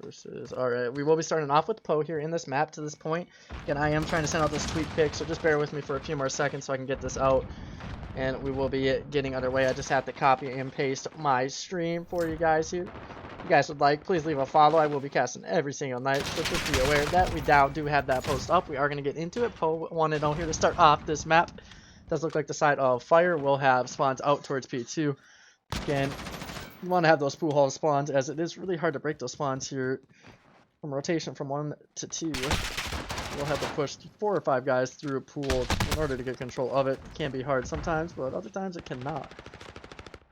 versus. Alright, we will be starting off with Poe here in this map to this point. Again, I am trying to send out this tweet pick, so just bear with me for a few more seconds so I can get this out. And we will be getting underway. I just have to copy and paste my stream for you guys here. If you guys would like, please leave a follow. I will be casting every single night, so just be aware of that. We now do have that post up. We are going to get into it. Poe 1-0 here to start off this map. Does look like the side of Phire will have spawns out towards P2. Again, you want to have those pool hall spawns, as it is really hard to break those spawns here from rotation from 1 to 2. We'll have to push 4 or 5 guys through a pool in order to get control of it. It can be hard sometimes, but other times it cannot.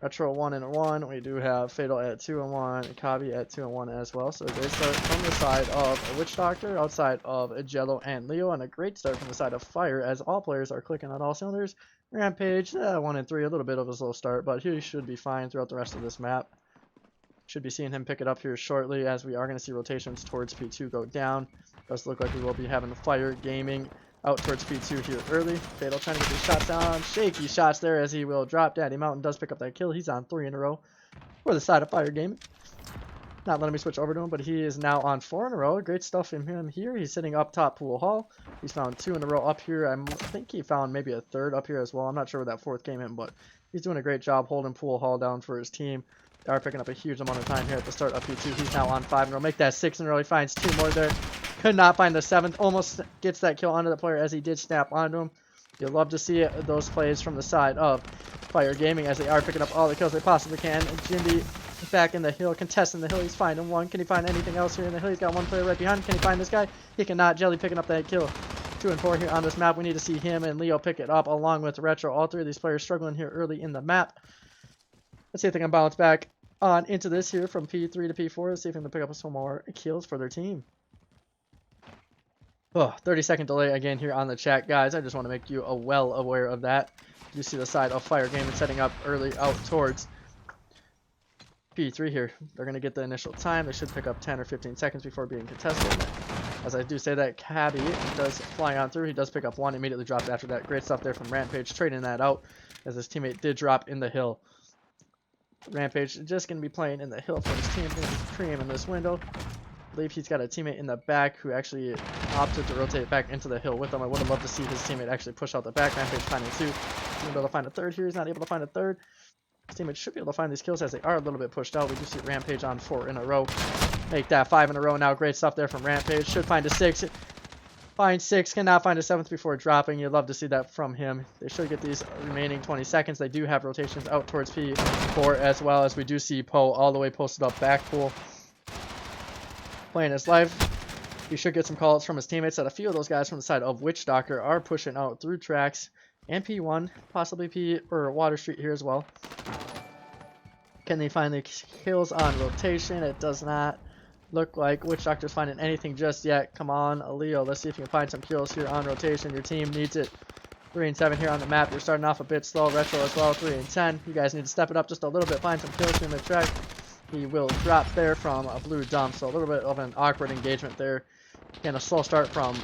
Retro 1-1. We do have Fatal at 2-1, and Kabi at 2-1 as well. So a great start from the side of Witch Doctor, outside of Jello and Leo, and a great start from the side of Phire, as all players are clicking on all cylinders. Rampage, 1-3, a little bit of a slow start, but he should be fine throughout the rest of this map. Should be seeing him pick it up here shortly, as we are going to see rotations towards P2 go down. Does look like we will be having Phire Gaming out towards P2 here early. Fatal trying to get these shots down. Shaky shots there, as he will drop. Daddy Mountain does pick up that kill. He's on 3 in a row for the side of Phire Gaming. Not letting me switch over to him, but he is now on 4 in a row. Great stuff from him here. He's sitting up top pool hall. He's found 2 in a row up here. I think he found maybe a 3rd up here as well. I'm not sure where that 4th came in, but he's doing a great job holding pool hall down for his team. They are picking up a huge amount of time here at the start of P2. He's now on 5 in a row. Make that 6 in a row. He finds 2 more there. Could not find the 7th. Almost gets that kill onto the player, as he did snap onto him. You'll love to see those plays from the side of Phire Gaming, as they are picking up all the kills they possibly can. Jindy back in the hill, contesting the hill. He's finding 1. Can he find anything else here in the hill? He's got 1 player right behind him. Can he find this guy? He cannot. Jelly picking up that kill. 2 and 4 here on this map. We need to see him and Leo pick it up, along with Retro. All 3 of these players struggling here early in the map. Let's see if they can bounce back on into this here from P3 to P4. Let's see if they can pick up some more kills for their team. Oh, 30-second delay again here on the chat, guys. I just want to make you well aware of that. You see the side of Phire Gaming setting up early out towards P3 here. They're going to get the initial time. They should pick up 10 or 15 seconds before being contested. As I do say that, Cabby does fly on through. He does pick up 1, immediately drops after that. Great stuff there from Rampage, trading that out, as his teammate did drop in the hill. Rampage just going to be playing in the hill for his team. Cream in this window. I believe he's got a teammate in the back who actually opted to rotate back into the hill with him. I would have loved to see his teammate actually push out the back. Rampage finding 2. He's able to find a 3rd here. He's not able to find a 3rd. His teammate should be able to find these kills, as they are a little bit pushed out. We do see Rampage on 4 in a row. Make that 5 in a row now. Great stuff there from Rampage. Should find a 6. Find 6. Cannot find a 7th before dropping. You'd love to see that from him. They should get these remaining 20 seconds. They do have rotations out towards P4, as well as we do see Poe all the way posted up back pool, playing his life. He should get some calls from his teammates, that a few of those guys from the side of Witch Doctor are pushing out through tracks and P1, possibly P or Water Street here as well. Can they find the kills on rotation? It does not look like Witch Doctor's finding anything just yet. Come on, Leo. Let's see if you can find some kills here on rotation. Your team needs it. 3 and 7 here on the map. You're starting off a bit slow. Retro as well. 3 and 10. You guys need to step it up just a little bit. Find some kills here in the track. He will drop there from a blue dump, so a little bit of an awkward engagement there. And a slow start from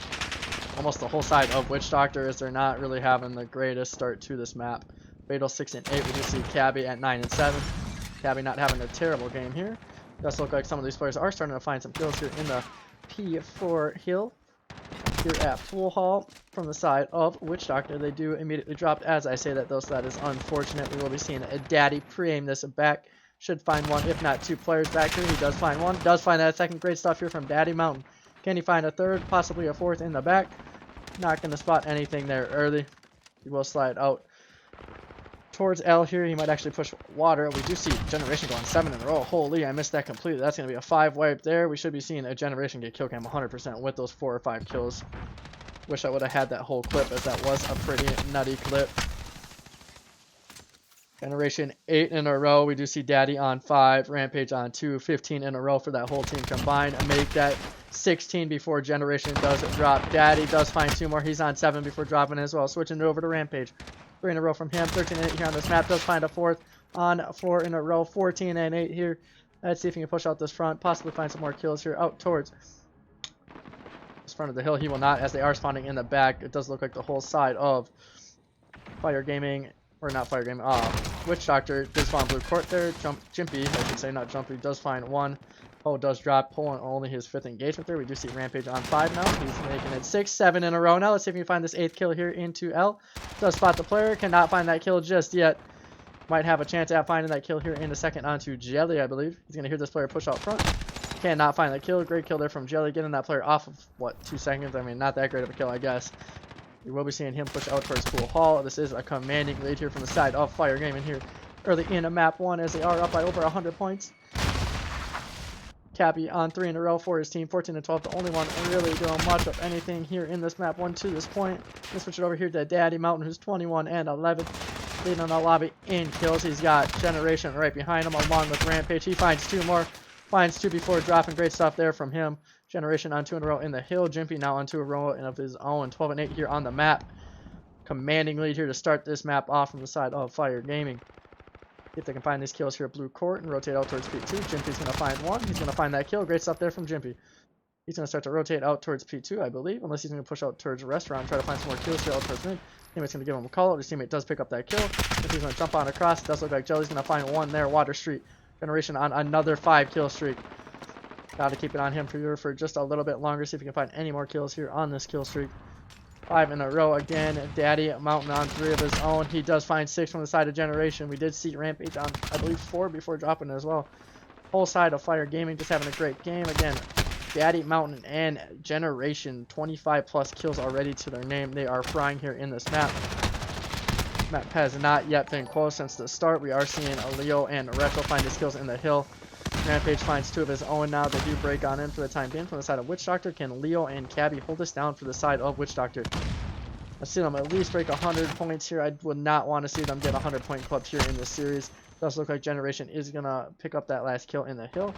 almost the whole side of Witch Doctor, as they're not really having the greatest start to this map. Fatal 6 and 8. We do see Cabby at 9 and 7. Cabby not having a terrible game here. Does look like some of these players are starting to find some kills here in the P4 hill. Here at Pool Hall from the side of Witch Doctor. They do immediately drop. As I say that, though, so that is unfortunate. We will be seeing a Daddy pre-aim this back. Should find 1, if not 2 players back here. He does find 1. Does find that 2nd. Great stuff here from Daddy Mountain. Can he find a 3rd? Possibly a 4th in the back. Not going to spot anything there early. He will slide out towards L here. He might actually push Water. We do see Generation going 7 in a row. Holy, I missed that completely. That's going to be a 5 wipe there. We should be seeing a Generation get kill cam 100% with those 4 or 5 kills. Wish I would have had that whole clip, as that was a pretty nutty clip. Generation 8 in a row. We do see Daddy on 5, Rampage on 2, 15 in a row for that whole team combined. Make that 16 before Generation does drop. Daddy does find 2 more. He's on 7 before dropping as well. Switching it over to Rampage. 3 in a row from him. 13 and 8 here on this map. Does find a 4th on 4 in a row. 14 and 8 here. Let's see if he can push out this front. Possibly find some more kills here out towards this front of the hill. He will not, as they are spawning in the back. It does look like the whole side of Phire Gaming, or not Phire Gaming, Witch Doctor does find blue court there. Jimpy, I should say, not Jumpy, does find one. Poe does drop. Poe only his 5th engagement there. We do see Rampage on 5 now. He's making it 6, 7 in a row now. Let's see if we can find this 8th kill here into L. Does spot the player. Cannot find that kill just yet. Might have a chance at finding that kill here in a second onto Jelly, I believe. He's going to hear this player push out front. Cannot find that kill. Great kill there from Jelly. Getting that player off of, what, 2 seconds? I mean, not that great of a kill, I guess. We will be seeing him push out towards Pool Hall. This is a commanding lead here from the side of Phire Gaming here early in a map 1 as they are up by over 100 points. Cappy on 3 in a row for his team, 14 and 12, the only one really doing much of anything here in this map 1 to this point. Let's switch it over here to Daddy Mountain, who's 21 and 11, leading the lobby in kills. He's got Generation right behind him along with Rampage. He finds 2 more, finds 2 before dropping. Great stuff there from him. Generation on 2 in a row in the hill. Jimpy now on 2 in a row of his own, 12 and 8 here on the map. Commanding lead here to start this map off from the side of Phire Gaming. See if they can find these kills here at blue court and rotate out towards P2. Jimpy's going to find one. He's going to find that kill. Great stuff there from Jimpy. He's going to start to rotate out towards P2, I believe, unless he's going to push out towards restaurant and try to find some more kills here out towards mid. Teammate's going to give him a call out. His teammate does pick up that kill. Jimpy's going to jump on across. It does look like Jelly's going to find one there. Water Street. Generation on another 5 kill streak. Got to keep it on him for just a little bit longer. See if we can find any more kills here on this kill streak. 5 in a row again. Daddy Mountain on 3 of his own. He does find 6 from the side of Generation. We did see Rampage on, I believe, 4 before dropping as well. Whole side of Phire Gaming just having a great game. Again, Daddy Mountain and Generation, 25 plus kills already to their name. They are frying here in this map. Map has not yet been close since the start. We are seeing Leo and Retro find his kills in the hill. Rampage finds 2 of his own now. They do break on in for the time being from the side of Witch Doctor. Can Leo and Cabby hold us down for the side of Witch Doctor? Let's see them at least break 100 points here. I would not want to see them get 100 point club here in this series. Does look like Generation is going to pick up that last kill in the hill.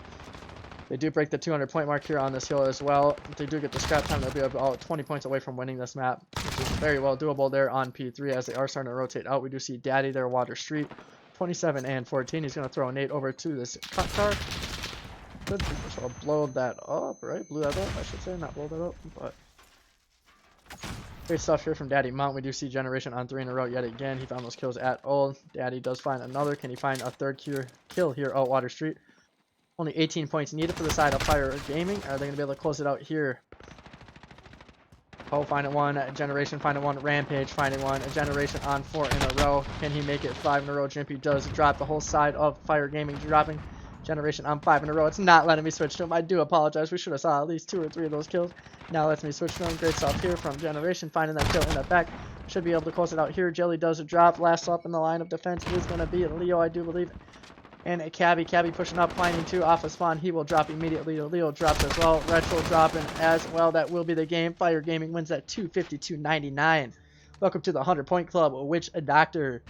They do break the 200 point mark here on this hill as well. If they do get the scrap time, they'll be about 20 points away from winning this map, which is very well doable there on P3 as they are starting to rotate out. We do see Daddy there, Water Street. 27 and 14. He's going to throw a nade over to this cut car. Good. So blow that up, right? Blew that up, I should say. Not blow that up, but great stuff here from Daddy Mount. We do see Generation on 3 in a row yet again. He found those kills at old. Daddy does find another. Can he find a 3rd kill here at Water Street? Only 18 points needed for the side of Phire Gaming. Are they going to be able to close it out here? Poe finding one, Generation finding one, Rampage finding one, a Generation on 4 in a row. Can he make it 5 in a row? Jimpy does drop the whole side of Phire Gaming, dropping Generation on 5 in a row. It's not letting me switch to him. I do apologize. We should have saw at least 2 or 3 of those kills. Now lets me switch to him. Great stuff here from Generation, finding that kill in the back. Should be able to close it out here. Jelly does a drop. Last up in the line of defense is going to be Leo, I do believe. And a Cabby pushing up, finding 2 off of spawn. He will drop immediately. Leo drops as well. Retro dropping as well. That will be the game. Phire Gaming wins at 252.99. Welcome to the 100 Point Club, Witch Doctor.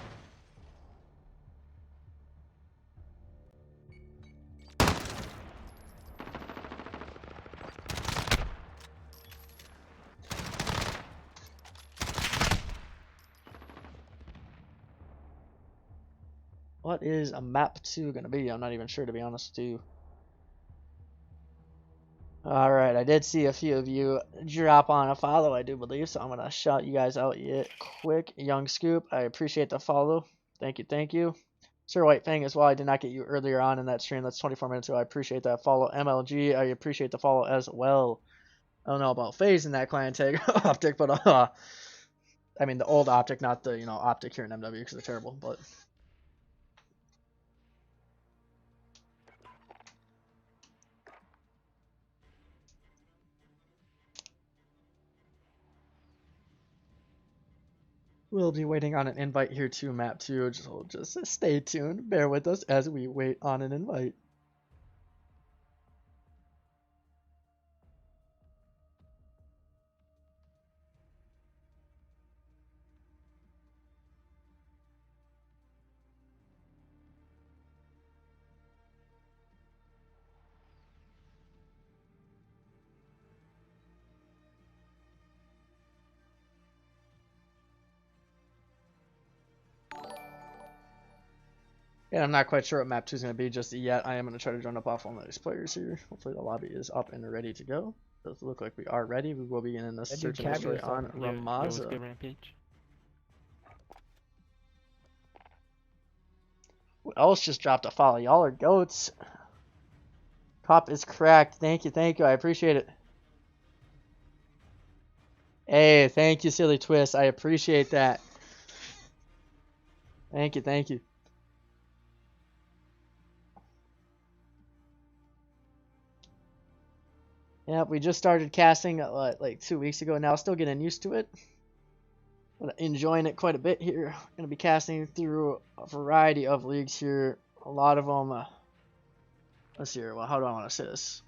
What is a map 2 going to be? I'm not even sure, to be honest with you. Alright, I did see a few of you drop on a follow, I do believe, so I'm going to shout you guys out quick. Young Scoop, I appreciate the follow. Thank you, thank you. Sir White Fang as well, I did not get you earlier on in that stream. That's 24 minutes ago. I appreciate that follow. MLG, I appreciate the follow as well. I don't know about FaZe in that clan tag optic, but I mean the old optic, not the optic here in MW because they're terrible, but we'll be waiting on an invite here to map 2. Just stay tuned. Bear with us as we wait on an invite. And I'm not quite sure what map 2 is going to be just yet. I am going to try to join up off one of these players here. Hopefully the lobby is up and ready to go. Does look like we are ready. We will be in this search and destroy on Ramaza. Who else just dropped a follow? Y'all are goats. Cop is cracked. Thank you, thank you. I appreciate it. Hey, thank you, Silly Twist. I appreciate that. Thank you, thank you. Yep, we just started casting like 2 weeks ago now. Still getting used to it. But enjoying it quite a bit here. Gonna be casting through a variety of leagues here. A lot of them. Let's see here. Well, how do I want to say this?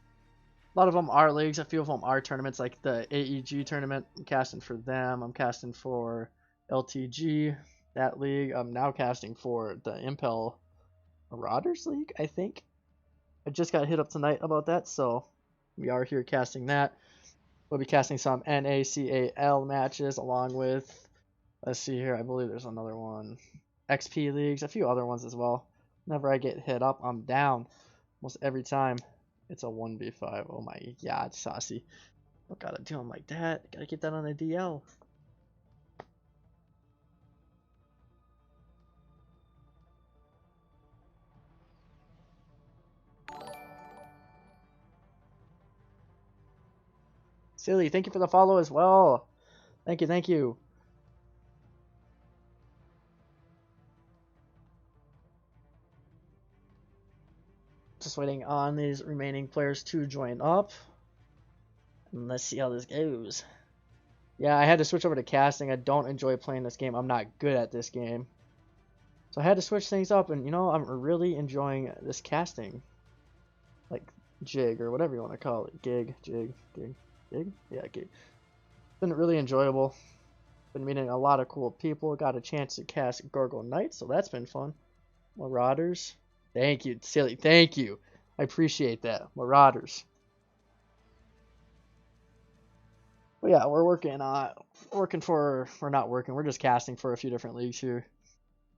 A lot of them are leagues. A few of them are tournaments, like the AEG tournament. I'm casting for them. I'm casting for LTG, that league. I'm now casting for the Impel Marauders League, I think. I just got hit up tonight about that, so we are here casting that. We'll be casting some NACAL matches along with, let's see here, I believe there's another one. XP leagues, a few other ones as well. Whenever I get hit up, I'm down almost every time. It's a 1v5. Oh my god, saucy. Don't gotta do them like that. Gotta get that on a DL. Silly, thank you for the follow as well. Thank you, thank you. Just waiting on these remaining players to join up. And let's see how this goes. Yeah, I had to switch over to casting. I don't enjoy playing this game. I'm not good at this game. So I had to switch things up, and you know, I'm really enjoying this casting. Like, jig, or whatever you want to call it. Gig, jig, gig, gig? Yeah, gig. It's been really enjoyable. Been meeting a lot of cool people. Got a chance to cast Gargoyle Knight, so that's been fun. Marauders. Thank you, Silly. Thank you. I appreciate that. Marauders. But yeah, we're we're just casting for a few different leagues here.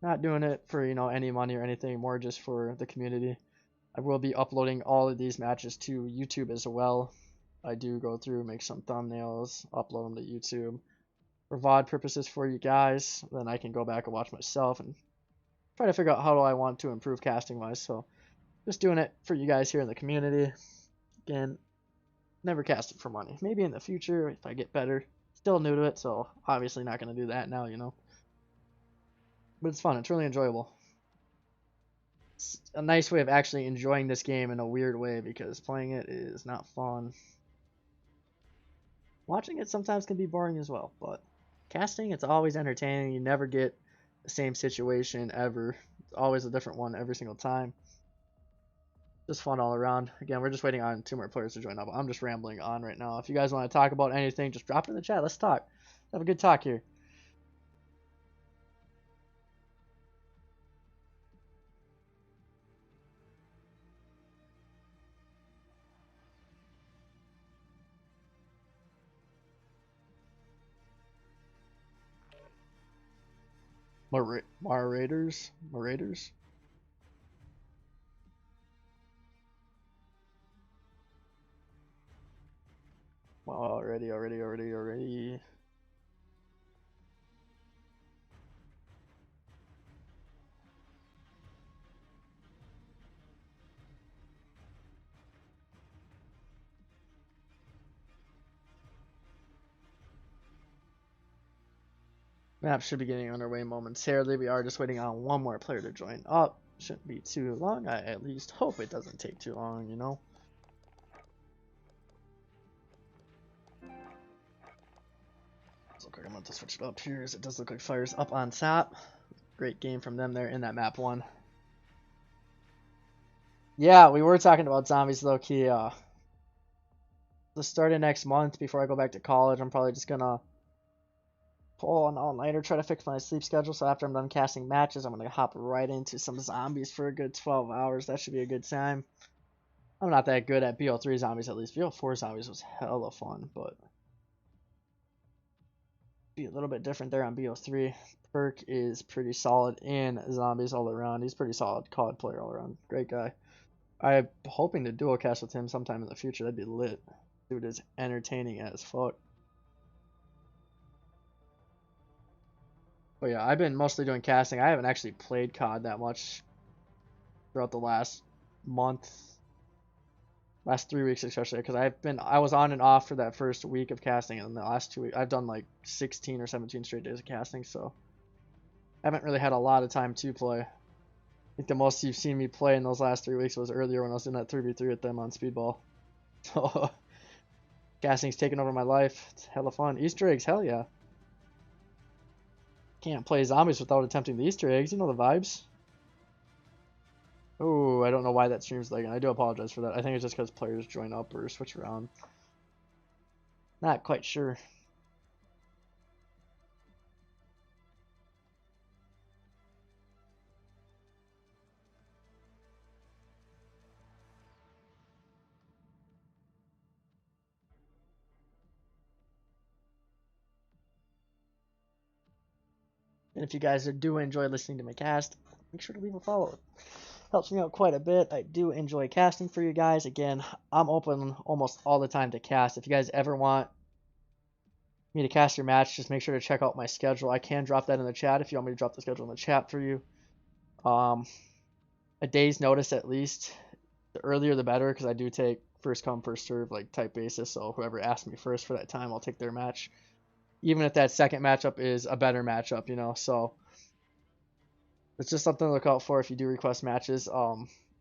Not doing it for, you know, any money or anything, more just for the community. I will be uploading all of these matches to YouTube as well. I do go through, make some thumbnails, upload them to YouTube for VOD purposes for you guys. Then I can go back and watch myself and try to figure out how do I want to improve casting wise. So just doing it for you guys here in the community. Again, never cast it for money. Maybe in the future if I get better. Still new to it, so obviously not going to do that now, you know. But it's fun. It's really enjoyable. It's a nice way of actually enjoying this game in a weird way, because playing it is not fun. Watching it sometimes can be boring as well, but casting, it's always entertaining. You never get the same situation ever. It's always a different one every single time. Just fun all around. Again, we're just waiting on 2 more players to join up. I'm just rambling on right now. If you guys want to talk about anything, just drop it in the chat. Let's talk. Have a good talk here. Marauders? Marauders? Well, already. Map should be getting underway momentarily. We are just waiting on 1 more player to join up. Shouldn't be too long. I at least hope it doesn't take too long, you know. Looks like I'm going to switch it up here, as it does look like Phire's up on top. Great game from them there in that map 1. Yeah, we were talking about zombies low key. The start of next month, before I go back to college, I'm probably just gonna pull an all-nighter, try to fix my sleep schedule. So after I'm done casting matches, I'm gonna hop right into some zombies for a good 12 hours. That should be a good time. I'm not that good at BO3 zombies, at least. BO4 zombies was hella fun, but be a little bit different there on BO3. Perk is pretty solid in zombies all around. He's pretty solid COD player all around. Great guy. I'm hoping to duo cast with him sometime in the future. That'd be lit. Dude is entertaining as fuck. But yeah, I've been mostly doing casting. I haven't actually played COD that much. throughout the last month, last 3 weeks especially, because I was on and off for that first week of casting, and the last 2 weeks I've done like 16 or 17 straight days of casting, so I haven't really had a lot of time to play. I think the most you've seen me play in those last 3 weeks was earlier when I was in that 3v3 with them on Speedball. So casting's taken over my life. It's hella fun. Easter eggs, hell yeah. Can't play zombies without attempting the Easter eggs. You know the vibes. Oh, I don't know why that stream's lagging. I do apologize for that. I think it's just because players join up or switch around. Not quite sure. And if you guys do enjoy listening to my cast, make sure to leave a follow. Helps me out quite a bit. I do enjoy casting for you guys. Again, I'm open almost all the time to cast. If you guys ever want me to cast your match, just make sure to check out my schedule. I can drop that in the chat if you want me to drop the schedule in the chat for you. A day's notice at least. The earlier the better, because I do take first come first serve like type basis. So whoever asks me first for that time, I'll take their match, even if that second matchup is a better matchup, you know. So it's just something to look out for if you do request matches.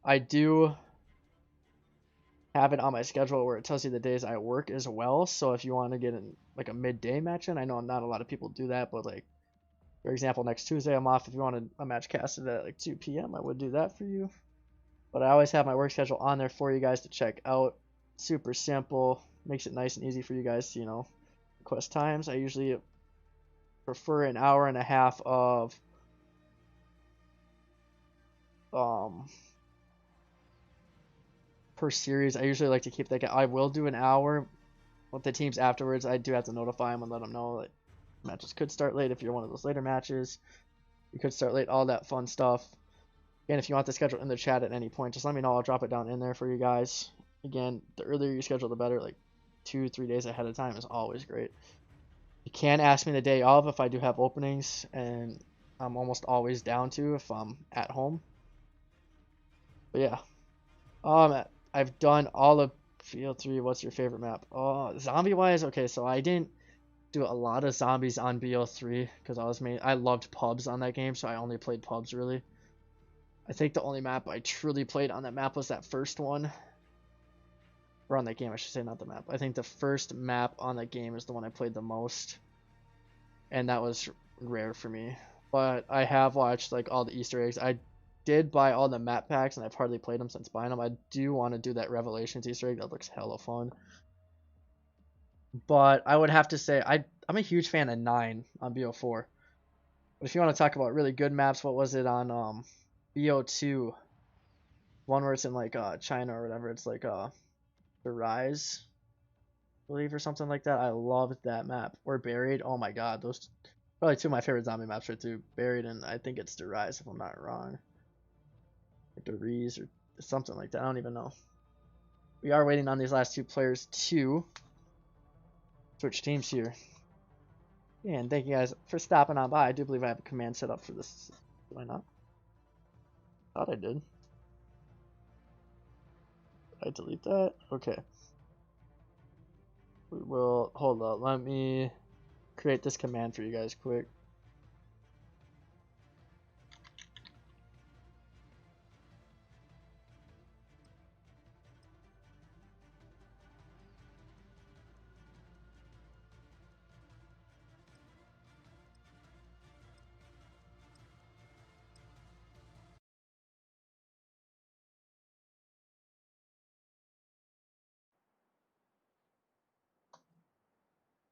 I do have it on my schedule where it tells you the days I work as well. So if you want to get in like a midday match in, I know not a lot of people do that, but like for example, next Tuesday I'm off. If you wanted a match casted at like 2 p.m., I would do that for you. But I always have my work schedule on there for you guys to check out. Super simple, makes it nice and easy for you guys to, you know, request times. I usually prefer an hour and a half of per series. I usually like to keep that. I will do an hour with the teams afterwards. I do have to notify them and let them know that matches could start late. If you're one of those later matches, you could start late, all that fun stuff. Again, if you want the schedule in the chat at any point, just let me know. I'll drop it down in there for you guys. Again, the earlier you schedule, the better. Like 2-3 days ahead of time is always great. You can ask me the day of if I do have openings, and I'm almost always down to if I'm at home. But yeah, I've done all of Field 3. What's your favorite map? Oh, zombie wise, okay, so I didn't do a lot of zombies on BO3 because I loved pubs on that game, so I only played pubs really. I think the only map I truly played on that map was that first one. Or on that game, I should say, not the map. I think the first map on that game is the one I played the most. And that was rare for me. But I have watched like all the Easter eggs. I did buy all the map packs, and I've hardly played them since buying them. I do want to do that Revelations Easter egg. That looks hella fun. But I would have to say, I'm a huge fan of 9 on BO4. But if you want to talk about really good maps, what was it on BO2, one where it's in like China or whatever, it's like The Rise, I believe, or something like that. I loved that map. Or Buried. Oh my god, those probably 2 of my favorite zombie maps right through. Buried, and I think it's The Rise if I'm not wrong. Like The Rees or something like that. I don't even know. We are waiting on these last 2 players to switch teams here. And thank you guys for stopping on by. I do believe I have a command set up for this. Do I not? Thought I did. Did I delete that? Okay. We will, hold up, let me create this command for you guys quick.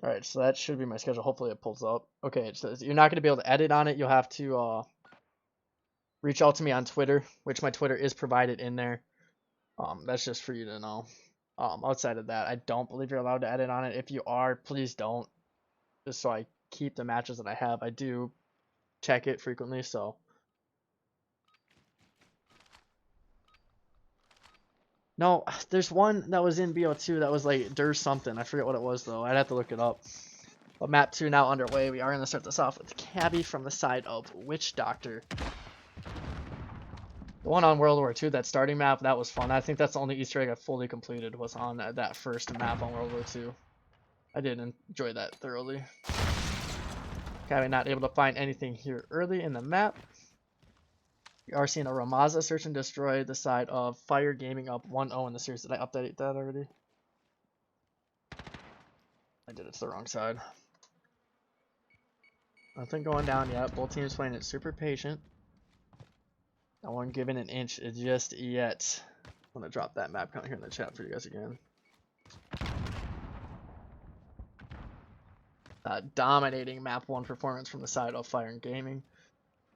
Alright, so that should be my schedule. Hopefully it pulls up. Okay, so you're not going to be able to edit on it. You'll have to reach out to me on Twitter, which my Twitter is provided in there. That's just for you to know. Outside of that, I don't believe you're allowed to edit on it. If you are, please don't. Just so I keep the matches that I have. I do check it frequently, so. No, there's one that was in BO2 that was like there's something. I forget what it was though. I'd have to look it up. But map 2 now underway. We are going to start this off with Cabby from the side of Witch Doctor. The one on World War II, that starting map, that was fun. I think that's the only Easter egg I fully completed was on that first map on World War II. I did enjoy that thoroughly. Cabby not able to find anything here early in the map. We are seeing a Ramaza search and destroy the side of Phire Gaming up 1-0 in the series. Did I update that already? I did it to the wrong side. Nothing going down yet. Both teams playing it super patient. No one giving an inch just yet. I'm going to drop that map count here in the chat for you guys again. Dominating map 1 performance from the side of Phire Gaming.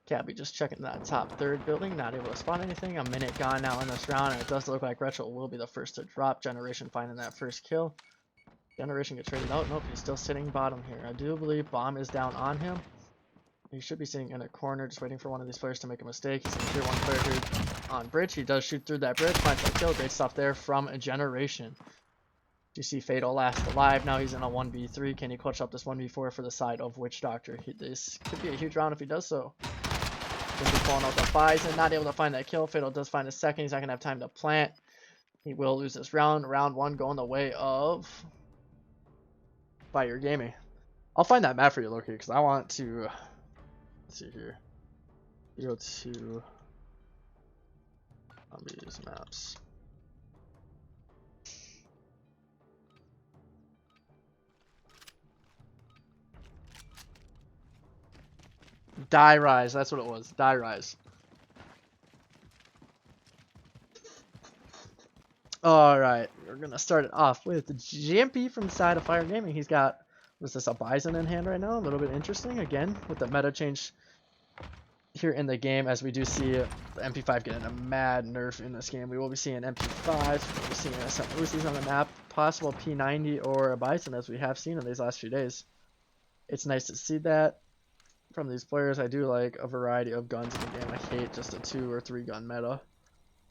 Cabby just checking that top third building, not able to spot anything. A minute gone now in this round, and it does look like Retro will be the first to drop. Generation finding that first kill. Generation gets traded out. Nope, he's still sitting bottom here. I do believe Bomb is down on him. He should be sitting in a corner just waiting for one of these players to make a mistake. He's going to hear one player here on bridge. He does shoot through that bridge, finds that kill. Great stuff there from a Generation. You see Fatal last alive. Now he's in a 1v3. Can he clutch up this 1v4 for the side of Witch Doctor? This could be a huge round if he does so. Going to be pulling out the Bison. Not able to find that kill. Fatal does find a second. He's not going to have time to plant. He will lose this round. Round 1 going the way of Phire Gaming. I'll find that map for you, Loki, because I want to... Let's see here. Go to these maps. Die Rise, that's what it was. Die Rise. Alright, we're gonna start it off with Jimpy from the side of Phire Gaming. He's got, was this a Bison in hand right now? A little bit interesting, again, with the meta change here in the game, as we do see the MP5 getting a mad nerf in this game. We will be seeing MP5s, we'll be seeing some Uzis on the map, possible P90 or a Bison, as we have seen in these last few days. It's nice to see that from these players. I do like a variety of guns in the game. I hate just a 2 or 3 gun meta.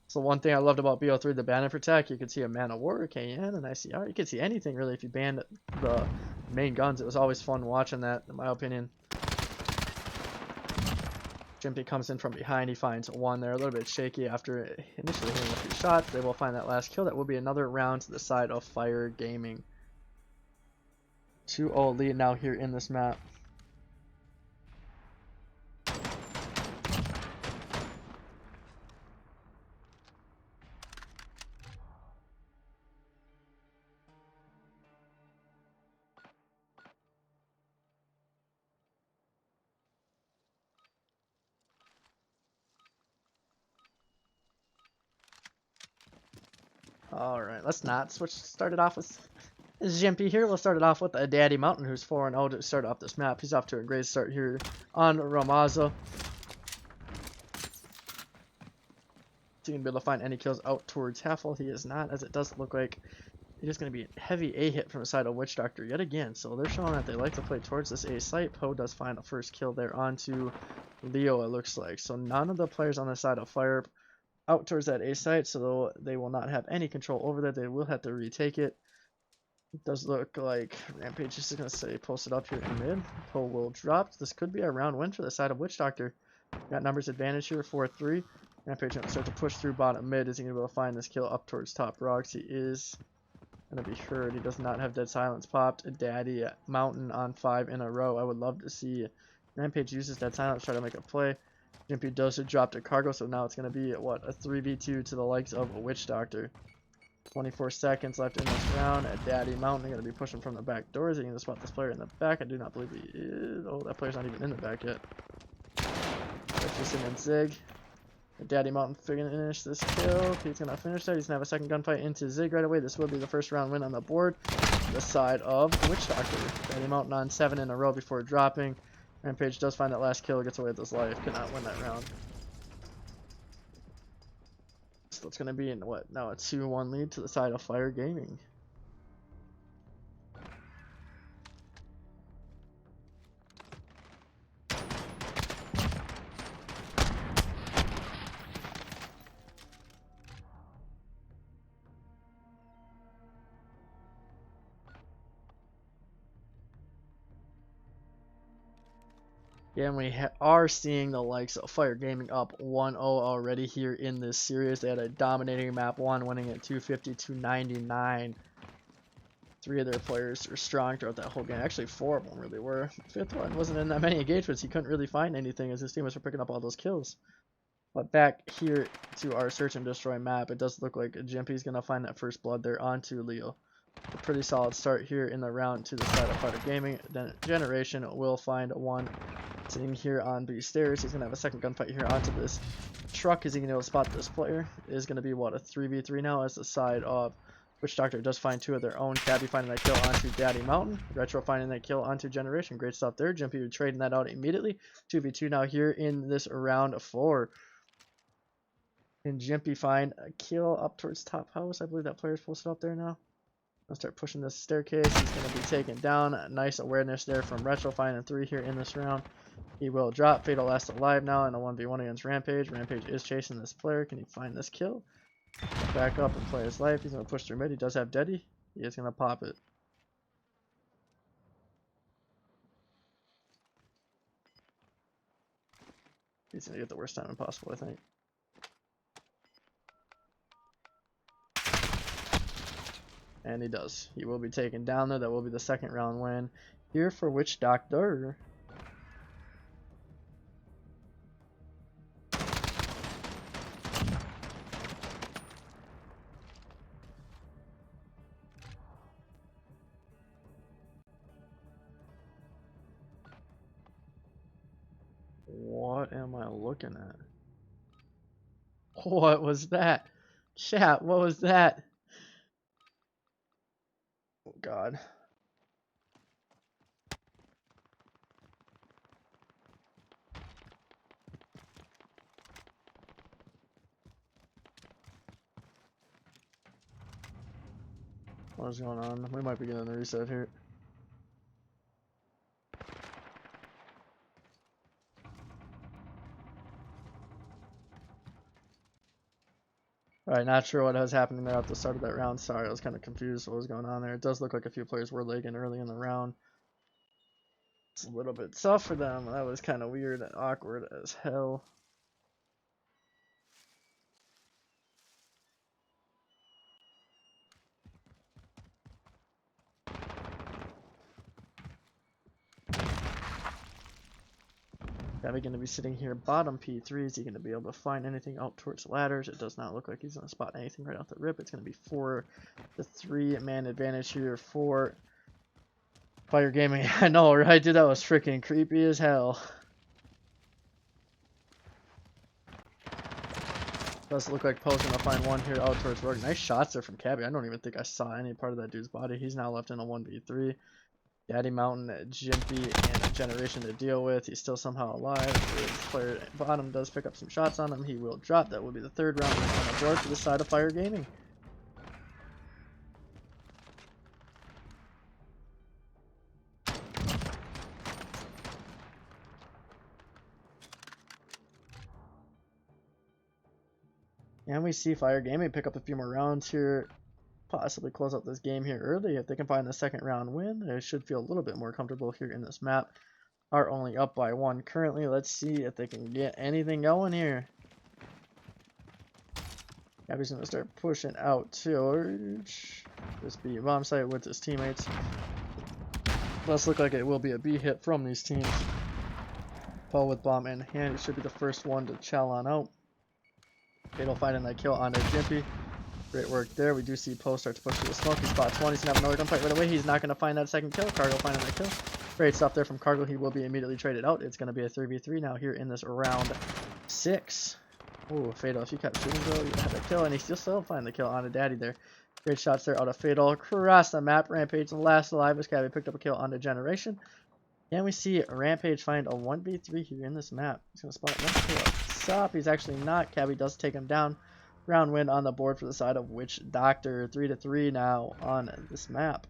So one thing I loved about BO3, the ban and protect, you could see a Man of War, KN, and ICR. You could see anything really if you banned the main guns. It was always fun watching that, in my opinion. Jimpy comes in from behind. He finds one there, a little bit shaky after initially hitting a few shots. They will find that last kill. That will be another round to the side of Phire Gaming. 2-0 lead now here in this map. Alright, let's not switch. Start it off with Jimpy here. We'll start it off with a Daddy Mountain, who's 4-0 to start off this map. He's off to a great start here on Ramaza. Is he going to be able to find any kills out towards Halfwell? He is not, as it does look like it is going to be a heavy A hit from the side of Witch Doctor yet again. So they're showing that they like to play towards this A site. Poe does find a first kill there onto Leo, it looks like. So none of the players on the side of Phire out towards that A site, so they will not have any control over that. They will have to retake it. It does look like Rampage is going to say posted up here in mid. Poe will drop. This could be a round win for the side of Witch Doctor. Got numbers advantage here, 4-3. Rampage going to start to push through bottom mid. Is he going to be able to find this kill up towards top rocks? He is going to be heard. He does not have Dead Silence popped. A Daddy Mountain on 5 in a row. I would love to see Rampage uses Dead Silence, try to make a play. Jimpy does drop to cargo, so now it's going to be, what, a 3v2 to the likes of a Witch Doctor. 24 seconds left in this round. At Daddy Mountain, going to be pushing from the back door. Is he going to spot this player in the back? I do not believe he is. Oh, that player's not even in the back yet. Jefferson and Zig. At Daddy Mountain finish this kill. He's going to finish that. He's going to have a second gunfight into Zig right away. This will be the first round win on the board. The side of Witch Doctor. Daddy Mountain on 7 in a row before dropping. Rampage does find that last kill, gets away with his life, could not win that round. So it's going to be in, what, now a 2-1 lead to the side of Phire Gaming. Yeah, and we are seeing the likes of Phire Gaming up 1-0 already here in this series. They had a dominating map 1, winning at 250, 299. 3 of their players were strong throughout that whole game. Actually, 4 of them really were. The 5th one wasn't in that many engagements. He couldn't really find anything as his teammates were picking up all those kills. But back here to our search and destroy map, it does look like Jimpy's going to find that first blood there onto Leo. A pretty solid start here in the round to the side of Phire Gaming. Then Generation will find one sitting here on B stairs. He's going to have a second gunfight here onto this truck. Is he going to be able to spot this player? It is going to be, what, a 3v3 now as the side of Witch Doctor does find 2 of their own. Cabby finding that kill onto Daddy Mountain. Retro finding that kill onto Generation. Great stuff there. Jimpy trading that out immediately. 2v2 now here in this round 4. Can Jimpy find a kill up towards top house? I believe that player's posted up there now. I'll start pushing this staircase. He's going to be taken down. Nice awareness there from Retro finding 3 here in this round. He will drop. Fatal last alive now in a 1v1 against Rampage. Rampage is chasing this player. Can he find this kill? Back up and play his life. He's going to push through mid. He does have Deddy. He is going to pop it. He's going to get the worst timing possible, I think. And he does. He will be taken down there. That will be the second round win here for Witch Doctor. What am I looking at? What was that? Chat, what was that? Oh god. What is going on? We might be getting a reset here. Alright, not sure what was happening there at the start of that round. Sorry, I was kind of confused what was going on there. It does look like a few players were lagging early in the round. It's a little bit tough for them. That was kind of weird and awkward as hell. Gabby going to be sitting here bottom P3. Is he going to be able to find anything out towards ladders? It does not look like he's going to spot anything right off the rip. It's going to be 4-3 advantage here for Phire Gaming. I know, right? Dude, that was freaking creepy as hell. Does look like Poe's going to find one here out towards Rogue. Nice shots there from Cabby. I don't even think I saw any part of that dude's body. He's now left in a 1v3. Daddy Mountain, Jimpy, and a Generation to deal with. He's still somehow alive. His player at bottom does pick up some shots on him. He will drop. That will be the third round on the board for the side of Phire Gaming. And we see Phire Gaming pick up a few more rounds here. Possibly close out this game here early. If they can find the second round win, they should feel a little bit more comfortable here in this map. Are only up by 1 currently. Let's see if they can get anything going here. Gabby's going to start pushing out towards this B bomb site with his teammates. Does look like it will be a B hit from these teams. Paul with bomb in hand. He should be the first one to chow on out. Fatal finding that kill onto Jimpy. Great work there. We do see Poe start to push through the smoke. He spots one. He's going to have another gunfight right away. He's not going to find that second kill. Cargo finding that kill. Great stuff there from Cargo. He will be immediately traded out. It's going to be a 3v3 now here in this round 6. Ooh, Fatal. If you kept shooting, bro, you have a kill. And he still find the kill onto Daddy there. Great shots there out of Fatal. Across the map. Rampage last alive as Cabby picked up a kill onto Generation. And we see Rampage find a 1v3 here in this map. He's going to spot one kill up top. He's actually not. Cabby does take him down. Round win on the board for the side of Witch Doctor. 3-3 now on this map.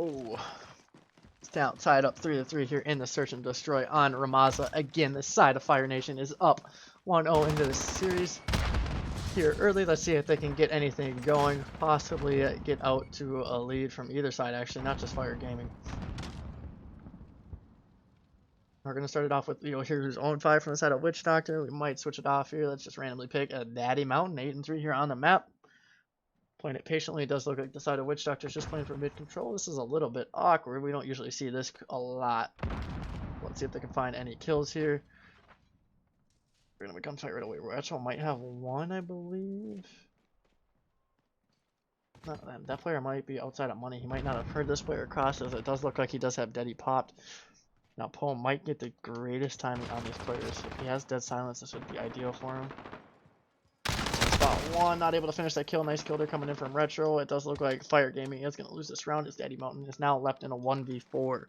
Oh, it's down, tied up 3-3 here in the search and destroy on Ramaza. Again, the side of Phire Nation is up 1-0 into the series here early. Let's see if they can get anything going, possibly get out to a lead from either side, actually, not just Phire Gaming. We're going to start it off with, here who's own 5 from the side of Witch Doctor. We might switch it off here. Let's just randomly pick a Daddy Mountain, 8-3 here on the map. Playing it patiently. It does look like the side of Witch Doctor is just playing for mid control. This is a little bit awkward. We don't usually see this a lot. Let's see if they can find any kills here. We're going to become tight right away. Retro might have one, I believe. That player might be outside of money. He might not have heard this player cross, as it does look like he does have Daddy popped. Now, Poe might get the greatest timing on these players. If he has Dead Silence, this would be ideal for him. Spot one, not able to finish that kill. Nice kill there coming in from Retro. It does look like Phire Gaming is going to lose this round. His Daddy Mountain is now left in a 1v4.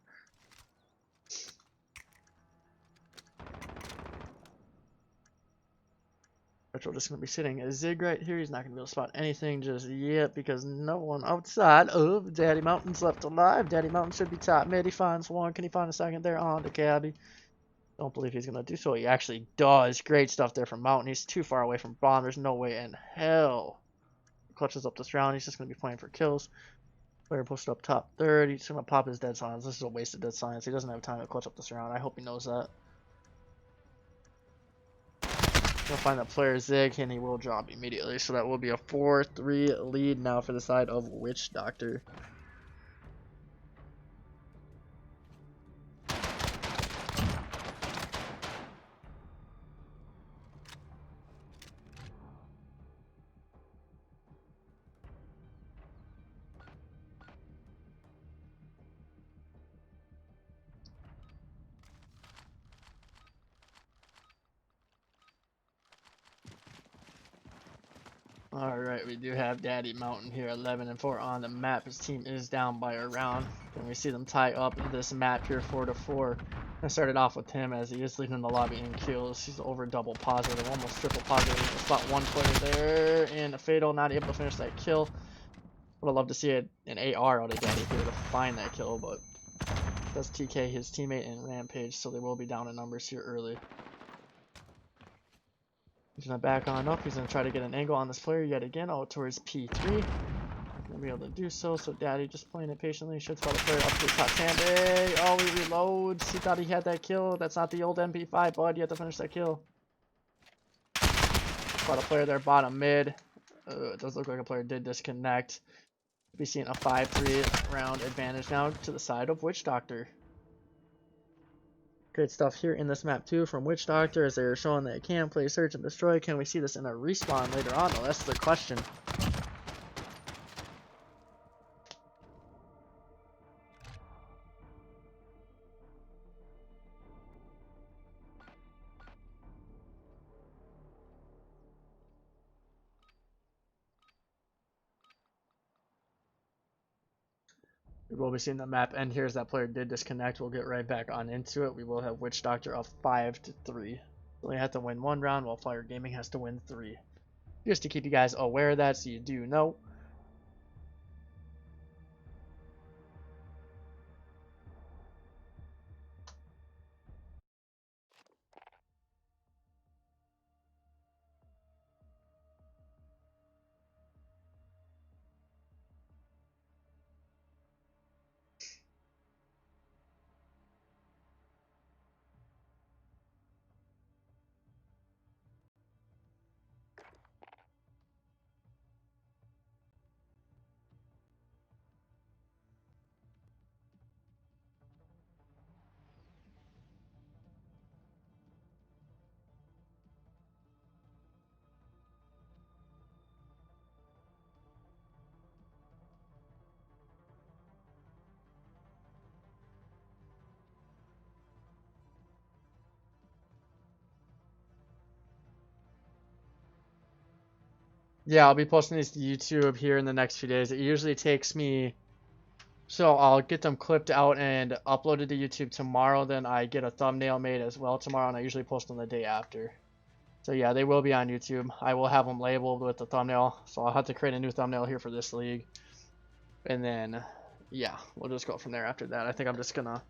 Retro just going to be sitting a Zig right here. He's not going to be able to spot anything just yet because no one outside of Daddy Mountain's left alive. Daddy Mountain should be top mid. He finds one. Can he find a second there on the Cabby? Don't believe he's going to do so. He actually does. Great stuff there from Mountain. He's too far away from Bomb. There's no way in hell. Clutches up this round. He's just going to be playing for kills. Player posted up top third. He's going to pop his Dead Silence. This is a waste of Dead Silence. He doesn't have time to clutch up this round. I hope he knows that. He'll find that player Zig, and he will drop immediately. So that will be a 4-3 lead now for the side of Witch Doctor. Alright, we do have Daddy Mountain here, 11-4 on the map. His team is down by a round. And we see them tie up this map here, 4-4. I started off with him as he is leading the lobby in kills. He's over double positive, almost triple positive. Spot one player there, and a Fatal not able to finish that kill. Would have loved to see an AR out of Daddy here to find that kill, but does TK his teammate in Rampage, so they will be down in numbers here early. He's going to back on up. He's going to try to get an angle on this player yet again out towards P3. Going to be able to do so. So Daddy just playing it patiently. Should spot the player up to the top Sandy. Oh, he reloads. He thought he had that kill. That's not the old MP5, bud. You have to finish that kill. Spot a player there bottom mid. It does look like a player did disconnect. We'll be seeing a 5-3 round advantage now to the side of Witch Doctor. Great stuff here in this map too from Witch Doctor as they're showing that it can play search and destroy. Can we see this in a respawn later on though? That's the question. We will be seeing the map end here as that player did disconnect. We'll get right back on into it. We will have Witch Doctor up 5-3. They have to win one round while Phire Gaming has to win 3. Just to keep you guys aware of that so you do know. Yeah, I'll be posting these to YouTube here in the next few days. It usually takes me, so I'll get them clipped out and uploaded to YouTube tomorrow. Then I get a thumbnail made as well tomorrow, and I usually post them the day after. So yeah, they will be on YouTube. I will have them labeled with the thumbnail, so I'll have to create a new thumbnail here for this league. And then yeah, we'll just go from there after that. I think I'm just gonna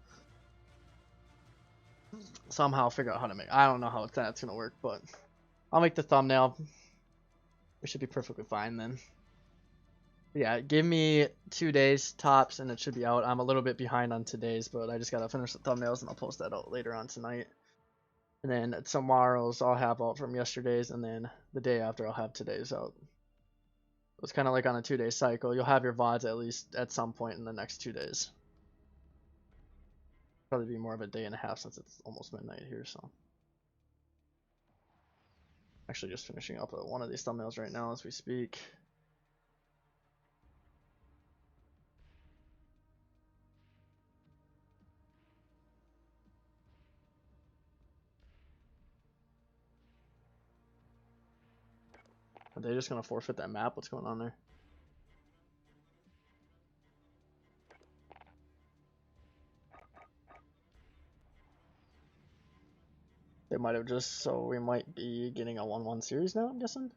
somehow figure out how to make. I don't know how that's gonna work, but I'll make the thumbnail. We should be perfectly fine then. Yeah, give me 2 days tops and it should be out. I'm a little bit behind on today's, but I just gotta finish the thumbnails and I'll post that out later on tonight. And then tomorrow's I'll have out from yesterday's, and then the day after I'll have today's out. It's kind of like on a 2-day cycle. You'll have your VODs at least at some point in the next 2 days. Probably be more of a day and a half since it's almost midnight here, so. Actually just finishing up one of these thumbnails right now as we speak. Are they just gonna forfeit that map? What's going on there? They might have just, so we might be getting a 1-1 series now, I'm guessing?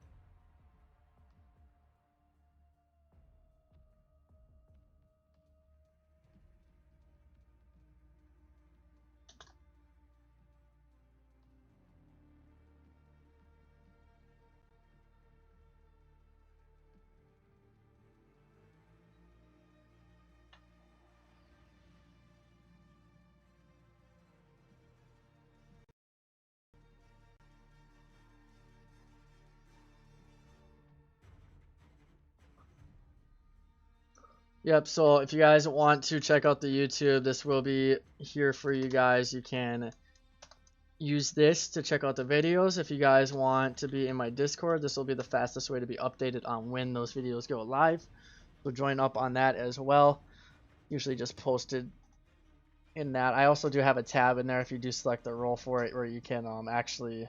Yep, so if you guys want to check out the YouTube, this will be here for you guys. You can use this to check out the videos. If you guys want to be in my Discord, this will be the fastest way to be updated on when those videos go live. So join up on that as well. Usually just posted in that. I also do have a tab in there if you do select the role for it, where you can actually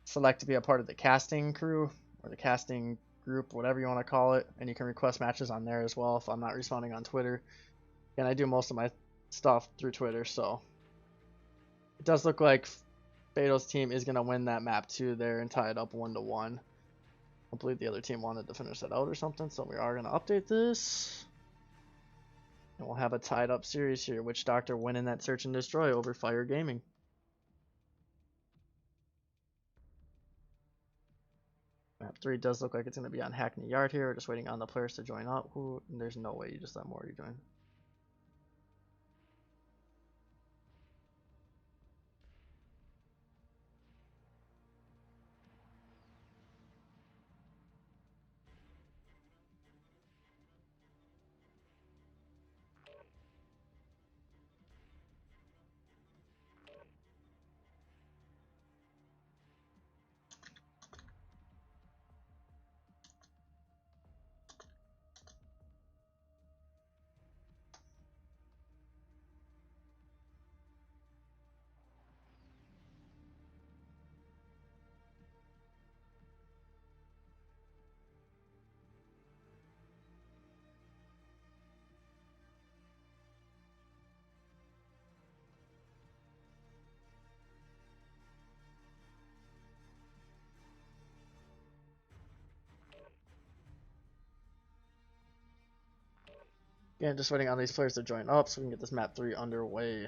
select to be a part of the casting crew or the casting group, whatever you want to call it, and you can request matches on there as well if I'm not responding on Twitter. And I do most of my stuff through Twitter, so it does look like Fato's team is going to win that map too there and tie it up 1-1. I believe the other team wanted to finish that out or something, so we are going to update this. And we'll have a tied up series here. Witch Doctor winning that search and destroy over Phire Gaming. Map 3 does look like it's going to be on Hackney Yard here. We're just waiting on the players to join up. Ooh, there's no way you just let Morty join. Yeah, just waiting on these players to join up so we can get this map 3 underway.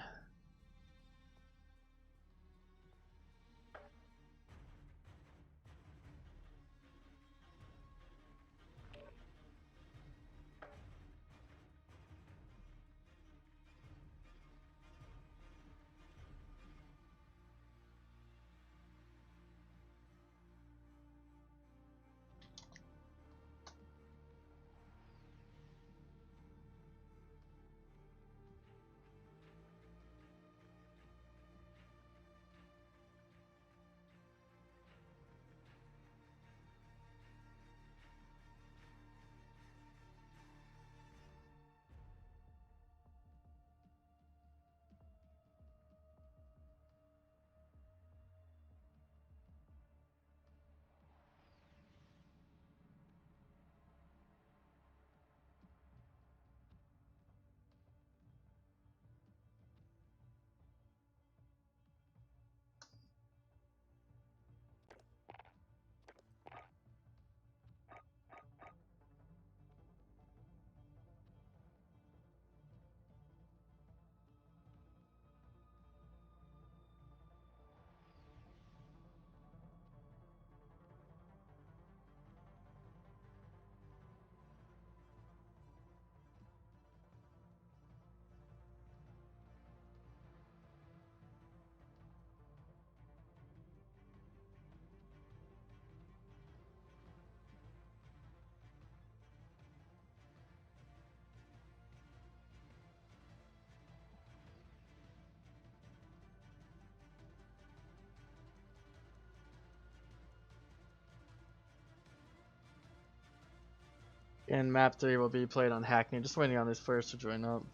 And map 3 will be played on Hackney. Just waiting on these players to join up.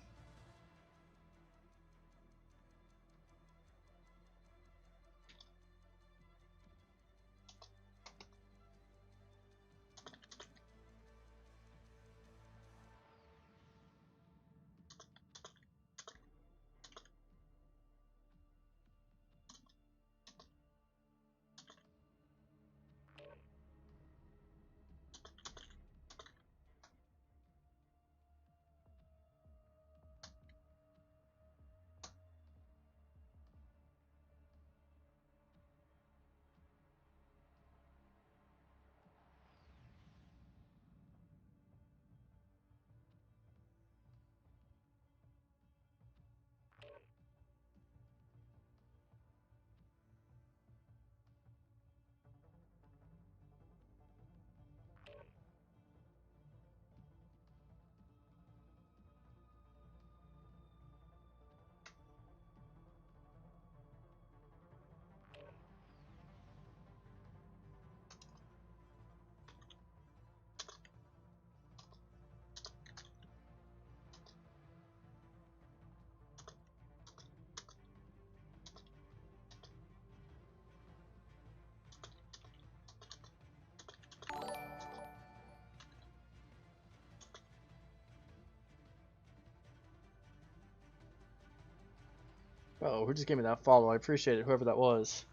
Oh, who just gave me that follow? I appreciate it, whoever that was.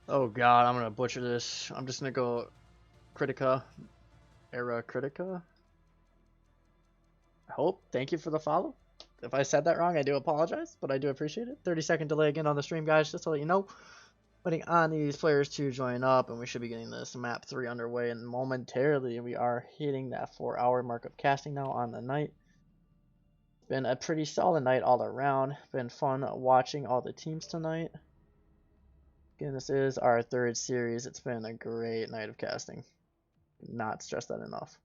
Oh god, I'm gonna butcher this. I'm just gonna go Critica. Era Critica. I hope. Thank you for the follow. If I said that wrong, I do apologize, but I do appreciate it. 30-second delay again on the stream, guys, just to let you know. Waiting on these players to join up, and we should be getting this map 3 underway, and momentarily we are hitting that 4-hour mark of casting now on the night. Been a pretty solid night all around. Been fun watching all the teams tonight. Again, this is our 3rd series. It's been a great night of casting. Not stress that enough.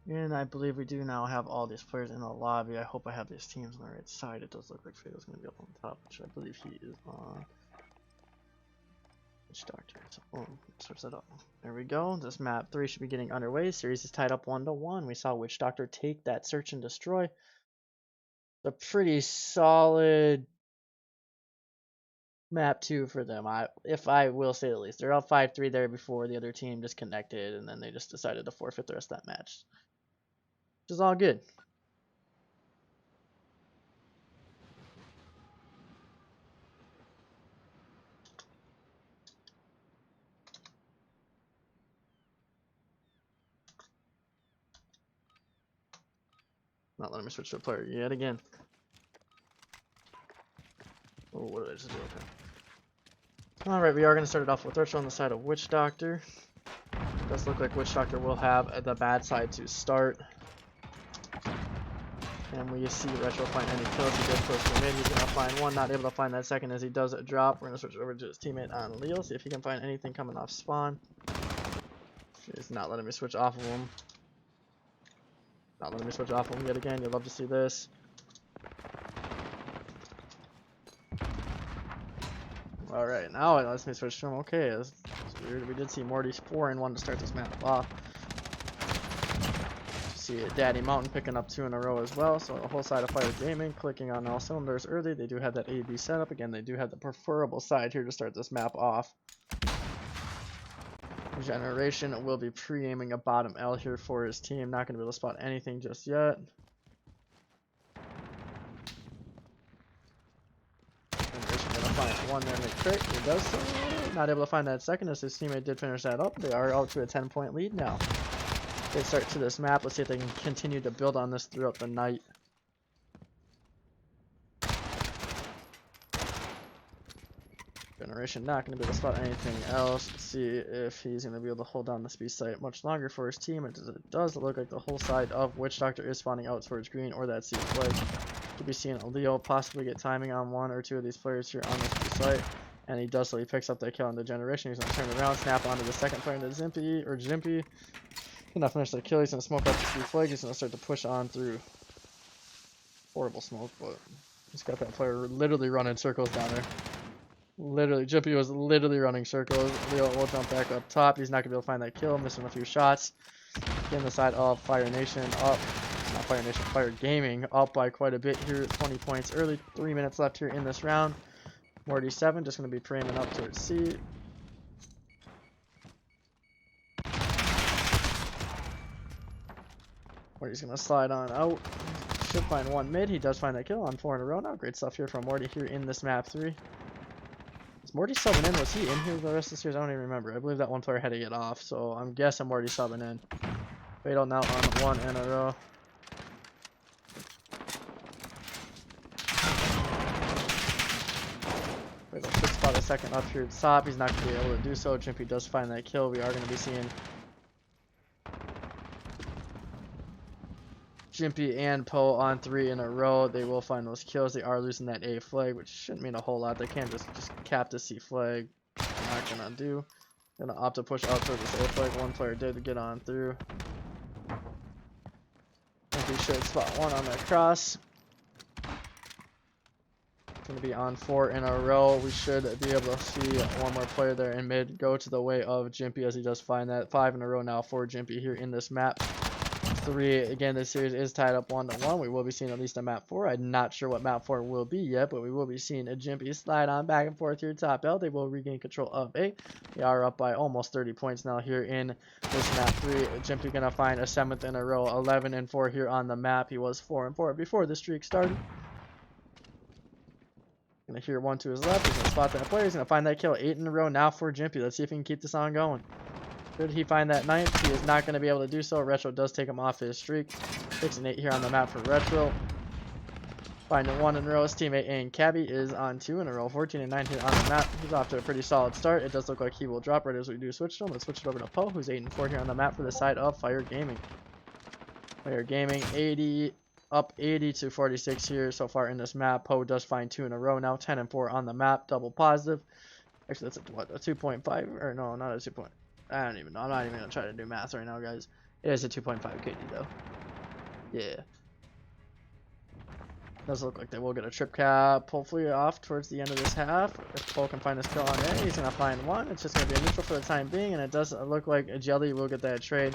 And I believe we do now have all these players in the lobby. I hope I have these teams on the right side. It does look like Fatal's going to be up on top, which I believe he is on. Which doctor? So, boom, switch that up. There we go. This map 3 should be getting underway. Series is tied up 1-1. We saw Witch Doctor take that search and destroy. A pretty solid map 2 for them, if I will say the least. They're up 5-3 there before the other team disconnected, and then they just decided to forfeit the rest of that match. Which is all good. Not letting me switch to a player yet again. Oh, what did I just do? Okay. Alright, we are going to start it off with Retro on the side of Witch Doctor. It does look like Witch Doctor will have the bad side to start. And we see Retro find any kills. He does push him in. He's going to find one, not able to find that second as he does a drop. We're going to switch over to his teammate on Leo, see if he can find anything coming off spawn. He's not letting me switch off of him. Not letting me switch off of him yet again. You'd love to see this. Alright, now it lets me switch to him. Okay, that's weird. We did see Morty's 4-1 to start this map off. See Daddy Mountain picking up 2 in a row as well. So the whole side of Phire Gaming clicking on all cylinders early. They do have that A/B setup. Again, they do have the preferable side here to start this map off. Generation will be pre-aiming a bottom L here for his team. Not going to be able to spot anything just yet. Generation going to find one there and make crit. He does so. Not able to find that second as his teammate did finish that up. They are out to a 10-point lead now. Good start to this map. Let's see if they can continue to build on this throughout the night. Generation not going to be able to spot anything else. Let's see if he's going to be able to hold down this B site much longer for his team. It does look like the whole side of Wyggzz Doctor is spawning out towards green or that C flag. Could be seeing Leo possibly get timing on one or two of these players here on this B site. And he does, so he picks up that kill on the generation. He's going to turn around, snap onto the second player into Jimpy. Gonna finish the kill. He's going to smoke up the C flag. He's going to start to push on through. Horrible smoke, but he's got that player literally running circles down there. Literally, Jimpy was literally running circles. Leo will jump back up top. He's not going to be able to find that kill, missing a few shots. Getting the side of Phire Nation up. Not Phire Nation, Phire Gaming up by quite a bit here. 20 points early. 3 minutes left here in this round. Morty 7 just going to be priming up towards C. Morty's going to slide on out. Should find one mid. He does find that kill on 4 in a row now. Great stuff here from Morty here in this map 3. Is Morty subbing in? Was he in here the rest of the series? I don't even remember. I believe that one player had to get off, so I'm guessing Morty's subbing in. Fatal now on 1 in a row. Fatal should spot a second up here at top. He's not going to be able to do so. Jimpy does find that kill. We are going to be seeing Jimpy and Poe on 3 in a row. They will find those kills. They are losing that A flag, which shouldn't mean a whole lot. They can't just cap the C flag. Not gonna do. Gonna opt to push out towards this A flag. One player did get on through. I think we should spot one on that cross. Gonna be on 4 in a row. We should be able to see one more player there in mid go to the way of Jimpy as he does find that. 5 in a row now for Jimpy here in this map 3. Again, this series is tied up 1-1. We will be seeing at least a map 4. I'm not sure what map 4 will be yet, but we will be seeing a Jimpy slide on back and forth here top L. They will regain control of A. They are up by almost 30 points now here in this map 3. Jimpy gonna find a 7th in a row, 11 and 4 here on the map. He was 4 and 4 before the streak started. Gonna hear one to his left. He's gonna spot that player. He's gonna find that kill. 8 in a row now for Jimpy. Let's see if he can keep this on going. Could he find that 9th? He is not going to be able to do so. Retro does take him off his streak. 6 and 8 here on the map for Retro. Finding 1 in a row. His teammate and Cabby is on 2 in a row. 14 and 9 here on the map. He's off to a pretty solid start. It does look like he will drop right as we do switch to him. Let's switch it over to Poe, who's 8 and 4 here on the map for the side of Phire Gaming. Phire Gaming 80 up 80 to 46 here so far in this map. Poe does find 2 in a row now. 10 and 4 on the map. Double positive. Actually, that's a 2.5 or no, not a 2. I don't even know. I'm not even going to try to do math right now, guys. It is a 2.5 KD, though. Yeah. Does look like they will get a trip cap, hopefully, off towards the end of this half. If Cole can find his kill on A, he's going to find one. It's just going to be a neutral for the time being, and it does look like a Jelly will get that trade.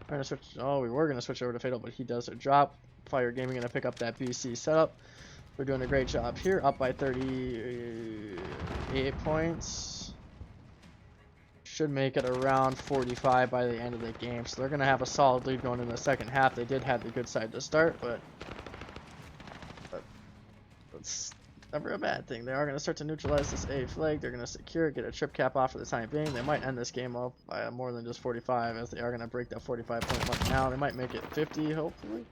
We're going to switch. Oh, we were going to switch over to Fatal, but he does a drop. Phire Gaming going to pick up that BC setup. We're doing a great job here, up by 38 points. Should make it around 45 by the end of the game, so they're going to have a solid lead going in the second half. They did have the good side to start, but it's never a bad thing. They are going to start to neutralize this A flag. They're going to secure it, get a trip cap off for the time being. They might end this game up by more than just 45, as they are going to break that 45 point mark now. They might make it 50, hopefully.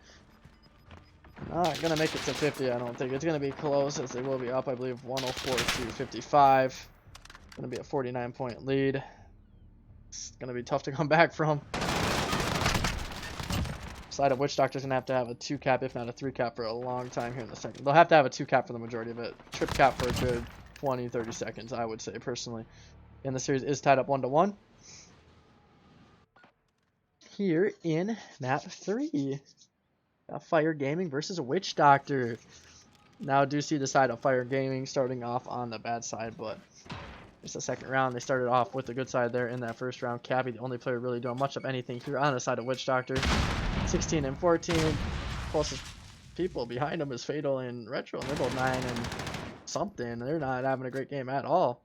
Not going to make it to 50, I don't think. It's going to be close, as they will be up, I believe, 104 to 55. Going to be a 49 point lead. It's going to be tough to come back from. Side of Wyggzz Doctor's going to have a 2 cap, if not a 3 cap, for a long time here in the second. They'll have to have a 2 cap for the majority of it. Trip cap for a good 20-30 seconds, I would say, personally. And the series is tied up 1-1. Here in map 3. Phire Gaming versus Wyggzz Doctor. Now do see the side of Phire Gaming starting off on the bad side, but it's the second round. They started off with the good side there in that first round. Cabby, the only player really doing much of anything here on the side of Wyggzz Doctor. 16 and 14. Closest people behind him is Fatal and Retro, and they're both 9 and something. They're not having a great game at all.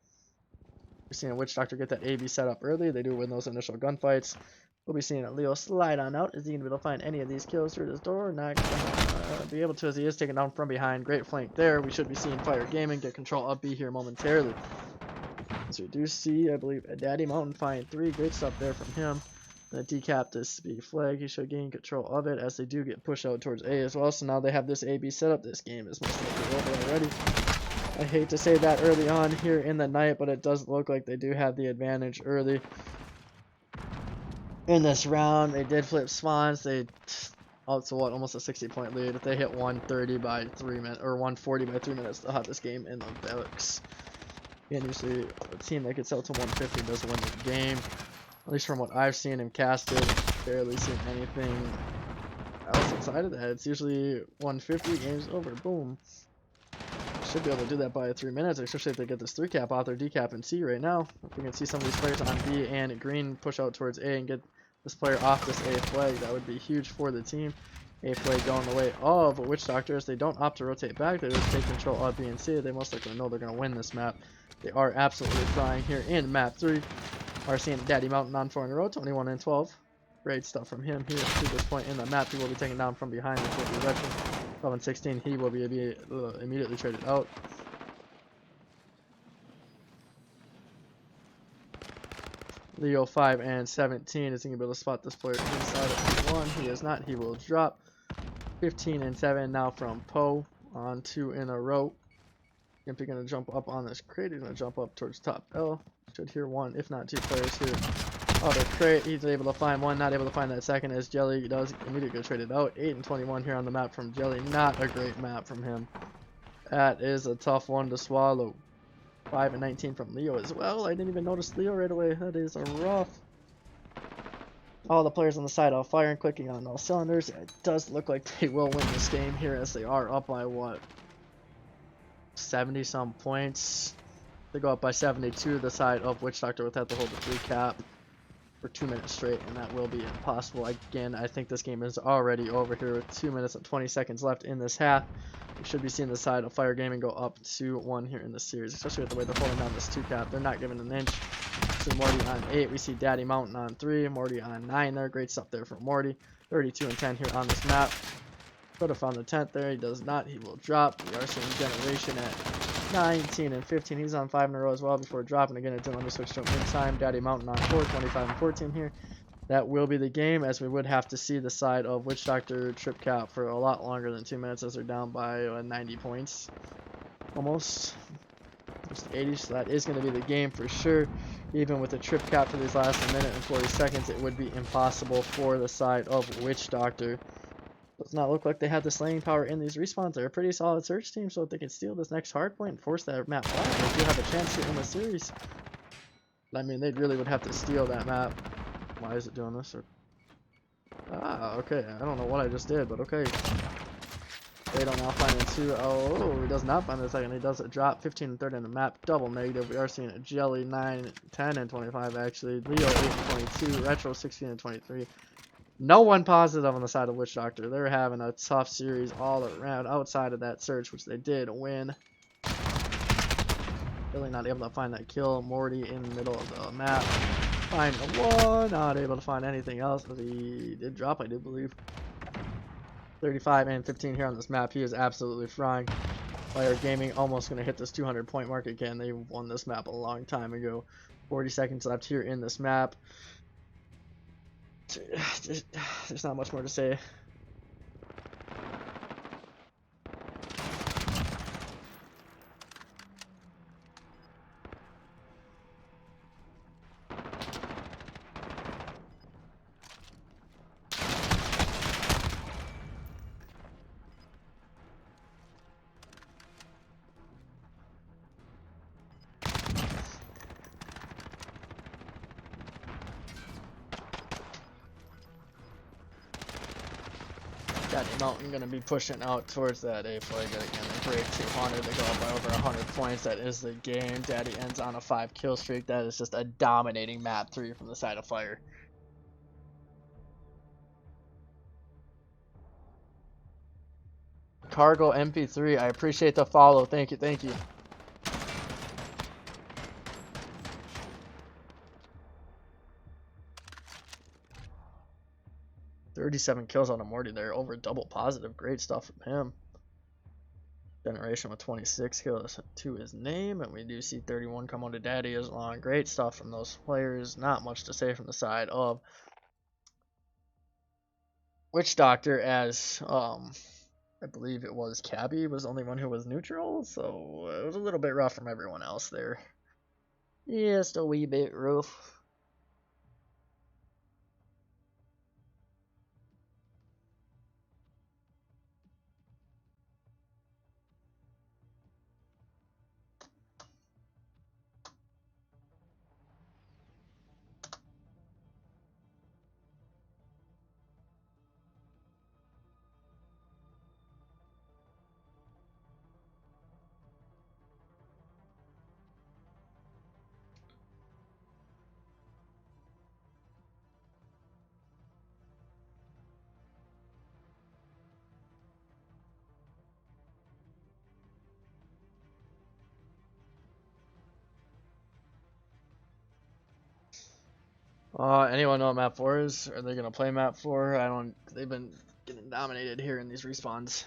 We're seeing Wyggzz Doctor get that AB set up early. They do win those initial gunfights. We'll be seeing Leo slide on out. Is he going to be able to find any of these kills through this door? Not going to be able to, as he is taken down from behind. Great flank there. We should be seeing Phire Gaming get control of B here momentarily. As we do see, I believe, a Daddy Mountain find 3. Great stuff there from him. Gonna decap this B flag. He should gain control of it as they do get pushed out towards A as well. So now they have this AB set up. This game is most likely over already. I hate to say that early on here in the night, but it does look like they do have the advantage early in this round. They did flip spawns. They also what, almost a 60-point lead. If they hit 130 by 3 minutes or 140 by 3 minutes, they'll have this game in the books. And usually a team that gets out to 150 does win the game. At least from what I've seen him casted, barely seen anything else outside of that. It's usually 150, game's over, boom. Should be able to do that by 3 minutes, especially if they get this 3 cap off their decap and C right now. If we can see some of these players on B and green push out towards A and get this player off this A flag, that would be huge for the team. A flag going the way of Witch Doctor. As they don't opt to rotate back, they just take control of B and C. They most likely know they're going to win this map. They are absolutely flying here in map 3. Are seeing Daddy Mountain on 4 in a row, 21 and 12. Great stuff from him here to this point in the map. He will be taken down from behind, which will be Retro. 12 and 16, he will be immediately traded out. Leo 5 and 17 is going to be able to spot this player inside of 1. He is not. He will drop. 15 and 7 now from Poe on 2 in a row. Impel going to jump up on this crate. He's going to jump up towards top L. Should hear 1, if not 2 players here. Oh, the crate. He's able to find 1, not able to find that second as Jelly does immediately get traded out. 8 and 21 here on the map from Jelly. Not a great map from him. That is a tough one to swallow. 5 and 19 from Leo as well. I didn't even notice Leo right away. That is a rough. All the players on the side are firing, clicking on all cylinders. It does look like they will win this game here as they are up by what? 70 some points. They go up by 72. The side of Witch Doctor would have to hold the 3 cap for 2 minutes straight, and that will be impossible. Again, I think this game is already over here with 2 minutes and 20 seconds left in this half. We should be seeing the side of Phire Gaming go up 2-1 here in this series, especially with the way they're holding down this 2 cap. They're not giving an inch. We see Morty on 8. We see Daddy Mountain on 3. Morty on 9 there. Great stuff there from Morty. 32 and 10 here on this map. Could have found the 10th there. He does not. He will drop. We are seeing Generation at 19 and 15. He's on 5 in a row as well before dropping again. It didn't let me switch to him in time. Daddy Mountain on 4, 25 and 14 here. That will be the game, as we would have to see the side of Witch Doctor trip cap for a lot longer than 2 minutes, as they're down by 90 points. Almost. Just 80, so that is going to be the game for sure. Even with the trip cap for these last 1 minute and 40 seconds, it would be impossible for the side of Witch Doctor. Does not look like they have the slaying power in these respawns. They're a pretty solid search team, so if they can steal this next hard point and force that map back, they do have a chance here in the series. I mean, they really would have to steal that map. Why is it doing this? Ah, okay. I don't know what I just did, but okay. They don't now find it 2. Oh, he does not find the second. He does a drop. 15 and 30 in the map. Double negative. We are seeing a Jelly 9, 10 and 25 actually. Leo 8 and 22. Retro 16 and 23. No one positive on the side of Witch Doctor. They're having a tough series all around outside of that search, which they did win. Really not able to find that kill. Morty in the middle of the map. Find the 1. Not able to find anything else. He did drop, I do believe. 35 and 15 here on this map. He is absolutely frying. Phire Gaming almost going to hit this 200 point mark again. They won this map a long time ago. 40 seconds left here in this map. There's not much more to say. Daddy Mountain gonna be pushing out towards that A flag again. They break 200. They go up by over 100 points. That is the game. Daddy ends on a 5 kill streak. That is just a dominating map 3 from the side of Phire. Cargo MP3. I appreciate the follow. Thank you. Thank you. $37 kills on a Morty there, over double positive. Great stuff from him. Generation with 26 kills to his name, and we do see 31 come on to Daddy as long. Great stuff from those players. Not much to say from the side of Witch Doctor, as I believe it was Cabby was the only one who was neutral, so it was a little bit rough from everyone else there. Just a wee bit rough. Anyone know what map 4 is? Are they gonna play map 4? I don't. They've been getting dominated here in these respawns.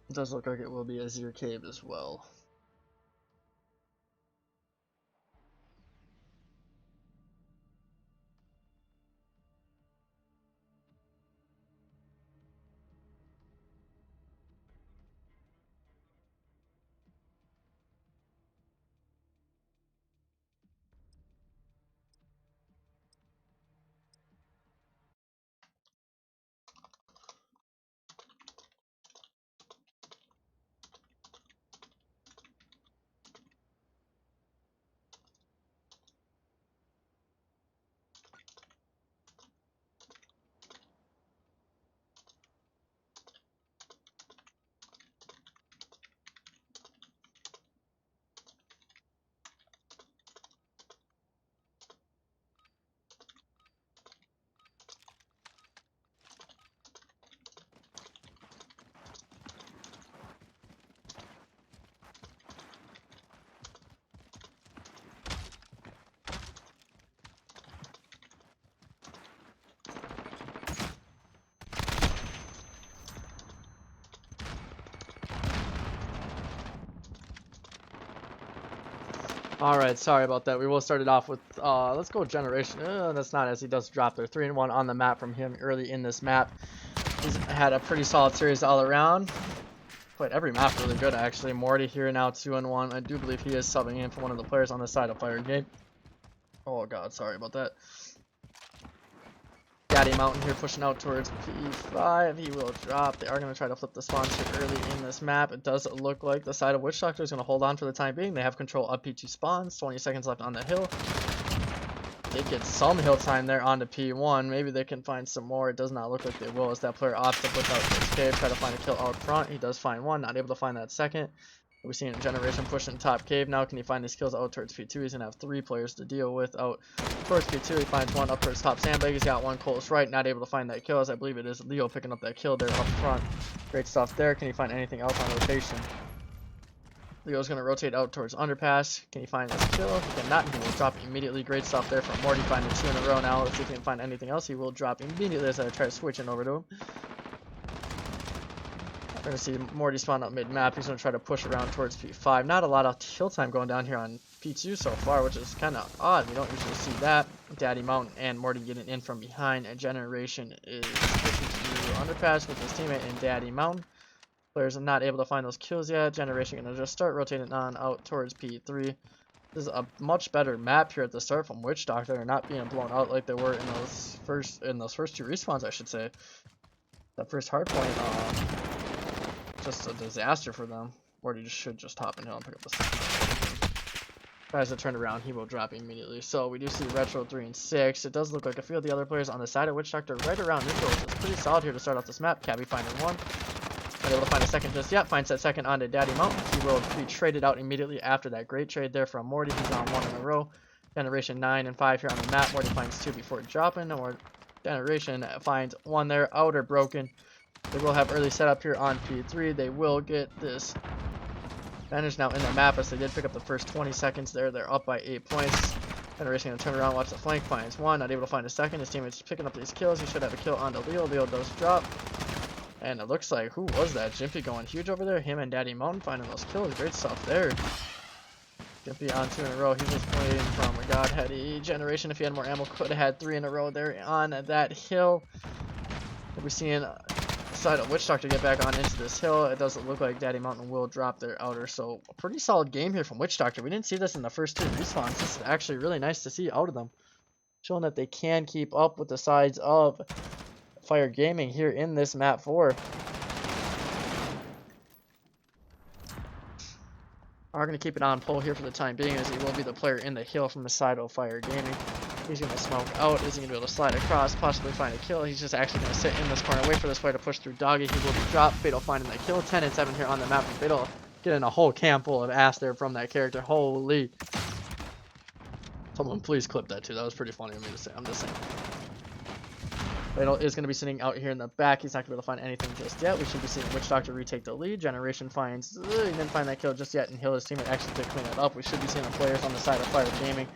It does look like it will be a Azir Cave as well. Alright, sorry about that. We will start it off with, let's go Generation. That's not, as he does drop there. 3-1 on the map from him early in this map. He's had a pretty solid series all around. Played every map really good, actually. Morty here now 2-1. I do believe he is subbing in for one of the players on the side of Phire Gaming. Oh god, sorry about that. Daddy Mountain here pushing out towards P5. He will drop. They are going to try to flip the spawn ship early in this map. It does look like the side of Witch Doctor is going to hold on for the time being. They have control of P2 spawns. 20 seconds left on the hill. They get some hill time there onto P1. Maybe they can find some more. It does not look like they will, as that player opts to push out this cave, try to find a kill out front. He does find one, not able to find that second. We're seeing Generation pushing top cave now. Can he find his kills out towards P2? He's going to have 3 players to deal with out towards P2. He finds one up towards top sandbag. He's got one close right, not able to find that kill, as I believe it is Leo picking up that kill there up front. Great stuff there. Can he find anything else on rotation? Leo's going to rotate out towards underpass. Can he find this kill? He cannot. He will drop immediately. Great stuff there from Morty, finding 2 in a row now. Let's see if he can find anything else. He will drop immediately as I try to switch in over to him. We're going to see Morty spawn up mid-map. He's going to try to push around towards P5. Not a lot of kill time going down here on P2 so far, which is kind of odd. We don't usually see that. Daddy Mountain and Morty getting in from behind. And Generation is pushing to underpass with his teammate in Daddy Mountain. Players are not able to find those kills yet. Generation going to just start rotating on out towards P3. This is a much better map here at the start from Witch Doctor. They're not being blown out like they were in those first 2 respawns, I should say. That first hard point, just a disaster for them. Or he should just hop in hill and pick up the second. Tries to turn around, he will drop immediately. So we do see Retro 3 and 6. It does look like a few of the other players on the side of Witch Doctor right around neutral, which is pretty solid here to start off this map. Cabby finding one. Not able to find a second just yet. Finds that second onto Daddy Mountain. He will be traded out immediately after that great trade there from Morty. He's on 1 in a row. Generation 9 and 5 here on the map. Morty finds 2 before dropping. Or Generation finds 1 there. Outer broken. They will have early setup here on P3. They will get this advantage now in the map, as they did pick up the first 20 seconds there. They're up by 8 points. Generation gonna turn around, watch the flank, finds one, not able to find a second. His teammate's picking up these kills. He should have a kill onto Leo. Leo does drop. And it looks like, who was that? Jimpy going huge over there. Him and Daddy Mountain finding those kills. Great stuff there. Jimpy on 2 in a row. He was playing from a Godheady. Generation, if he had more ammo, could have had 3 in a row there on that hill. We're seeing the side of Witch Doctor get back on into this hill. It doesn't look like Daddy Mountain will drop their outer. So a pretty solid game here from Witch Doctor. We didn't see this in the first 2 respawns. This is actually really nice to see out of them. Showing that they can keep up with the sides of Phire Gaming here in this map 4. Are going to keep it on pole here for the time being, as he will be the player in the hill from the side of Phire Gaming. He's going to smoke out. Is he going to be able to slide across, possibly find a kill? He's just actually going to sit in this corner, wait for this player to push through Doggy. He will be dropped. Fatal finding that kill. 10 and 7 here on the map. And Fatal getting a whole camp full of ass there from that character. Holy. Someone please clip that too. That was pretty funny of me to say. I'm just saying. Fatal is going to be sitting out here in the back. He's not going to be able to find anything just yet. We should be seeing Witch Doctor retake the lead. Generation finds... he didn't find that kill just yet, and Hill, his teammate, actually did clean it up. We should be seeing the players on the side of Phire Gaming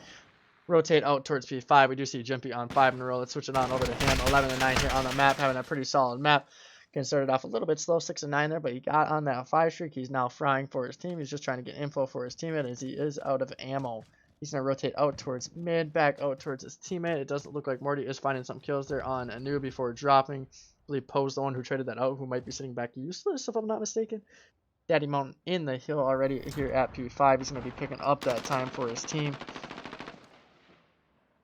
rotate out towards P5. We do see Jimpy on 5 in a row. Let's switch it on over to him. 11 and 9 here on the map, having a pretty solid map. Getting started off a little bit slow, 6 and 9 there, but he got on that 5 streak. He's now frying for his team. He's just trying to get info for his teammate as he is out of ammo. He's going to rotate out towards mid, back out towards his teammate. It doesn't look like Morty is finding some kills there on Anu before dropping. I believe Poe's the one who traded that out, who might be sitting back useless, if I'm not mistaken. Daddy Mountain in the hill already here at P5. He's going to be picking up that time for his team.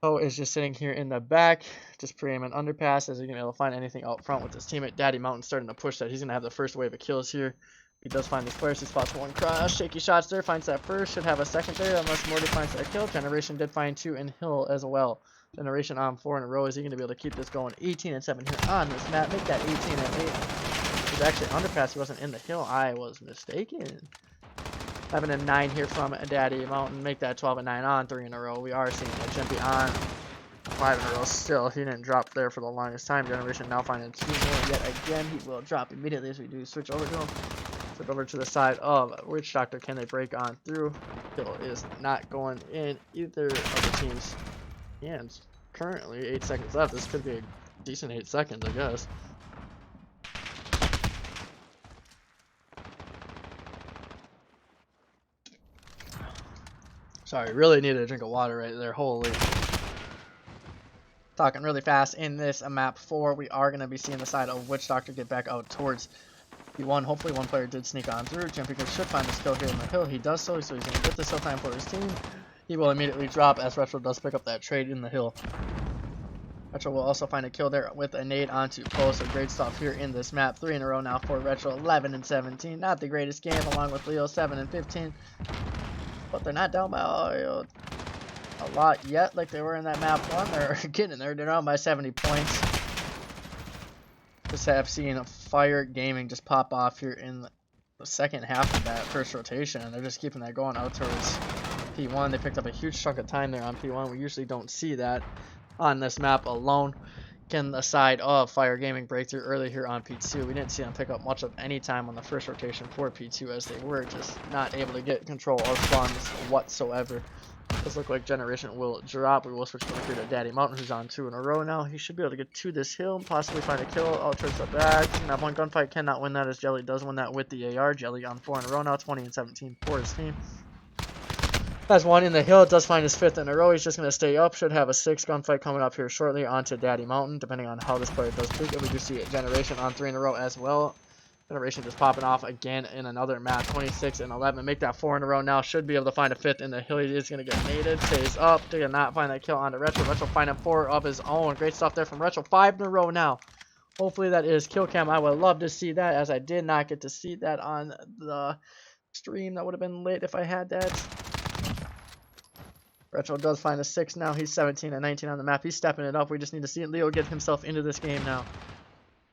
Poe is just sitting here in the back, just pre-aiming underpass as he's going to be able to find anything out front with his teammate. Daddy Mountain starting to push that. He's going to have the first wave of kills here. He does find this player. He spots one cross. Shaky shots there. Finds that first. Should have a second there unless Morty finds that kill. Generation did find 2 in hill as well. Generation on 4 in a row. Is he going to be able to keep this going? 18 and 7 here on this map. Make that 18 and 8. It was actually underpass. He wasn't in the hill. I was mistaken. 11 and 9 here from Daddy Mountain. Make that 12 and 9 on 3 in a row. We are seeing a Jimpy on 5 in a row still. He didn't drop there for the longest time. Generation now finding 2 more yet again. He will drop immediately as we do switch over to him. Flip over to the side of Witch Doctor. Can they break on through? Kill is not going in either of the teams' hands. Currently 8 seconds left. This could be a decent 8 seconds, I guess. Sorry, really needed a drink of water right there. Holy. Talking really fast in this map 4. We are going to be seeing the side of Witch Doctor get back out towards P1. Hopefully one player did sneak on through. Jimpy should find this kill here in the hill. He does so he's going to get this hill time for his team. He will immediately drop as Retro does pick up that trade in the hill. Retro will also find a kill there with a nade onto Poe. So great stuff here in this map. 3 in a row now for Retro. 11 and 17. Not the greatest game, along with Leo 7 and 15. But they're not down by a lot yet like they were in that map 1. They're getting there. They're down by 70 points. Just have seen Phire Gaming just pop off here in the second half of that first rotation. And they're just keeping that going out towards P1. They picked up a huge chunk of time there on P1. We usually don't see that on this map alone. Can the side of Phire Gaming break through early here on P2? We didn't see them pick up much of any time on the first rotation for P2 as they were just not able to get control of funds whatsoever. Does look like Generation will drop. We will switch here to Daddy Mountain, who's on 2 in a row now. He should be able to get to this hill and possibly find a kill out towards the back. That one gunfight cannot win that as Jelly does win that with the AR. Jelly on 4 in a row now, 20 and 17 for his team. Has one in the hill, does find his 5th in a row. He's just going to stay up. Should have a 6th gunfight coming up here shortly onto Daddy Mountain, depending on how this player does pick it. We do see Generation on 3 in a row as well. Generation just popping off again in another map. 26 and 11. Make that 4 in a row now. Should be able to find a 5th in the hill. He is going to get naded. Stays up. Did not find that kill onto Retro. Retro finding 4 of his own. Great stuff there from Retro. 5 in a row now. Hopefully that is kill cam. I would love to see that, as I did not get to see that on the stream. That would have been lit if I had that. Retro does find a 6 now. He's 17 and 19 on the map. He's stepping it up. We just need to see Leo get himself into this game now.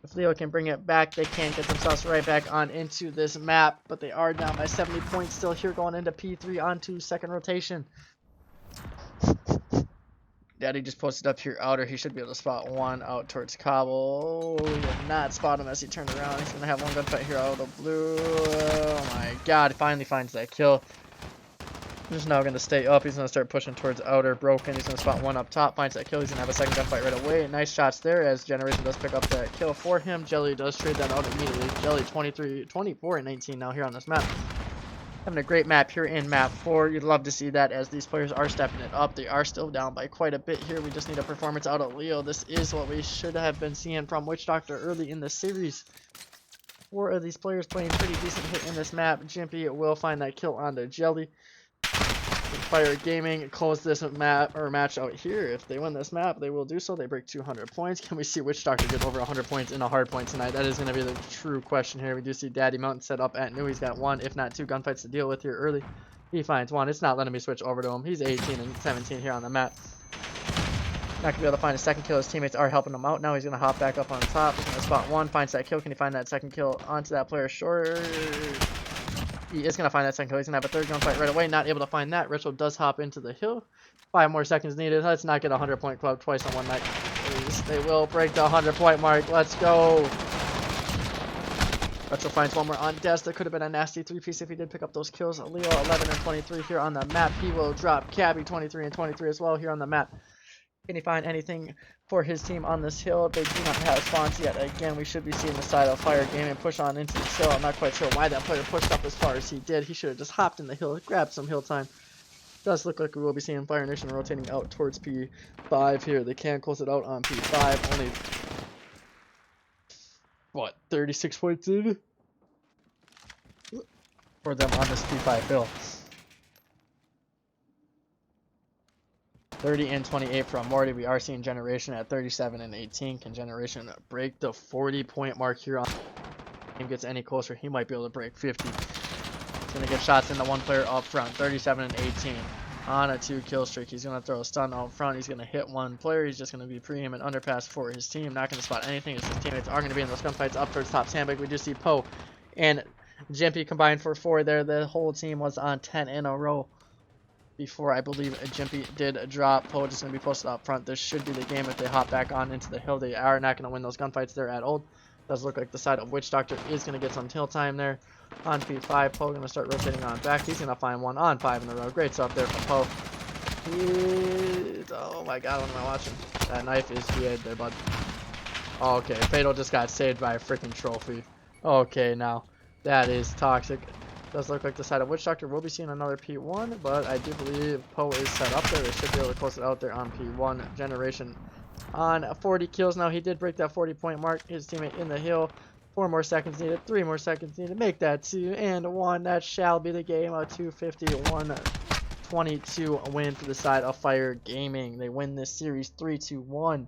If Leo can bring it back, they can get themselves right back on into this map. But they are down by 70 points still here going into P3 onto second rotation. Daddy just posted up here outer. He should be able to spot one out towards Cobble. He did not spot him as he turned around. He's going to have one gunfight here out of the blue. Oh my god. He finally finds that kill. Just now going to stay up. He's going to start pushing towards outer broken. He's going to spot one up top. Finds that kill. He's going to have a second gunfight right away. Nice shots there as Generation does pick up that kill for him. Jelly does trade that out immediately. Jelly 24 and 19 now here on this map. Having a great map here in map 4. You'd love to see that as these players are stepping it up. They are still down by quite a bit here. We just need a performance out of Leo. This is what we should have been seeing from Wyggzz Doctor early in the series. 4 of these players playing pretty decent hit in this map. Jimpy will find that kill onto Jelly. Phire Gaming close this map or match out here. If they win this map, they will do so. They break 200 points. Can we see Wyggzz Doctor get over 100 points in a hard point tonight? That is going to be the true question here. We do see Daddy Mountain set up at new. He's got 1, if not 2 gunfights to deal with here early. He finds 1. It's not letting me switch over to him. He's 18 and 17 here on the map. Not going to be able to find a second kill. His teammates are helping him out. Now he's going to hop back up on top. He's going to spot 1. Finds that kill. Can he find that second kill onto that player short? He is going to find that second kill. He's going to have a third gunfight right away. Not able to find that. Ritual does hop into the hill. 5 more seconds needed. Let's not get a 100-point club twice on one night. Please. They will break the 100-point mark. Let's go. Ritual finds 1 more on Des. That could have been a nasty 3-piece if he did pick up those kills. Leo 11 and 23 here on the map. He will drop Cabby 23 and 23 as well here on the map. Can he find anything for his team on this hill? They do not have spawns yet. Again, we should be seeing the side of Phire Gaming push on into the hill. I'm not quite sure why that player pushed up as far as he did. He should have just hopped in the hill, grabbed some hill time. Does look like we will be seeing Phire Nation rotating out towards P5 here. They can close it out on P5. Only, what, 36 points in for them on this P5 hill. 30 and 28 from Morty. We are seeing Generation at 37 and 18. Can Generation break the 40-point mark here? On game gets any closer, he might be able to break 50. He's going to get shots in the 1 player up front. 37 and 18 on a 2-kill streak. He's going to throw a stun out front. He's going to hit 1 player. He's just going to be pre-aim and underpass for his team. Not going to spot anything as his teammates are going to be in those gunfights up towards top sandbag. We do see Poe and Jimpy combined for 4 there. The whole team was on 10 in a row before I believe Jimpy did drop. Poe just going to be posted up front. This should be the game if they hop back on into the hill. They are not going to win those gunfights there at all. Does look like the side of Wyggzz Doctor is going to get some hill time there. On P5, Poe going to start rotating on back. He's going to find 1 on 5 in a row. Great stuff there from Poe. Oh my god, what am I watching? That knife is dead there, bud. Okay, Fatal just got saved by a freaking trophy. Okay, now that is toxic. Does look like the side of Wyggzz Doctor will be seeing another P1, but I do believe Poe is set up there. They should be able to close it out there on P1. Generation on 40 kills now. He did break that 40-point mark. His teammate in the hill. 4 more seconds needed. 3 more seconds needed. Make that 2 and 1. That shall be the game. A 251-22 win for the side of Phire Gaming. They win this series 3-1.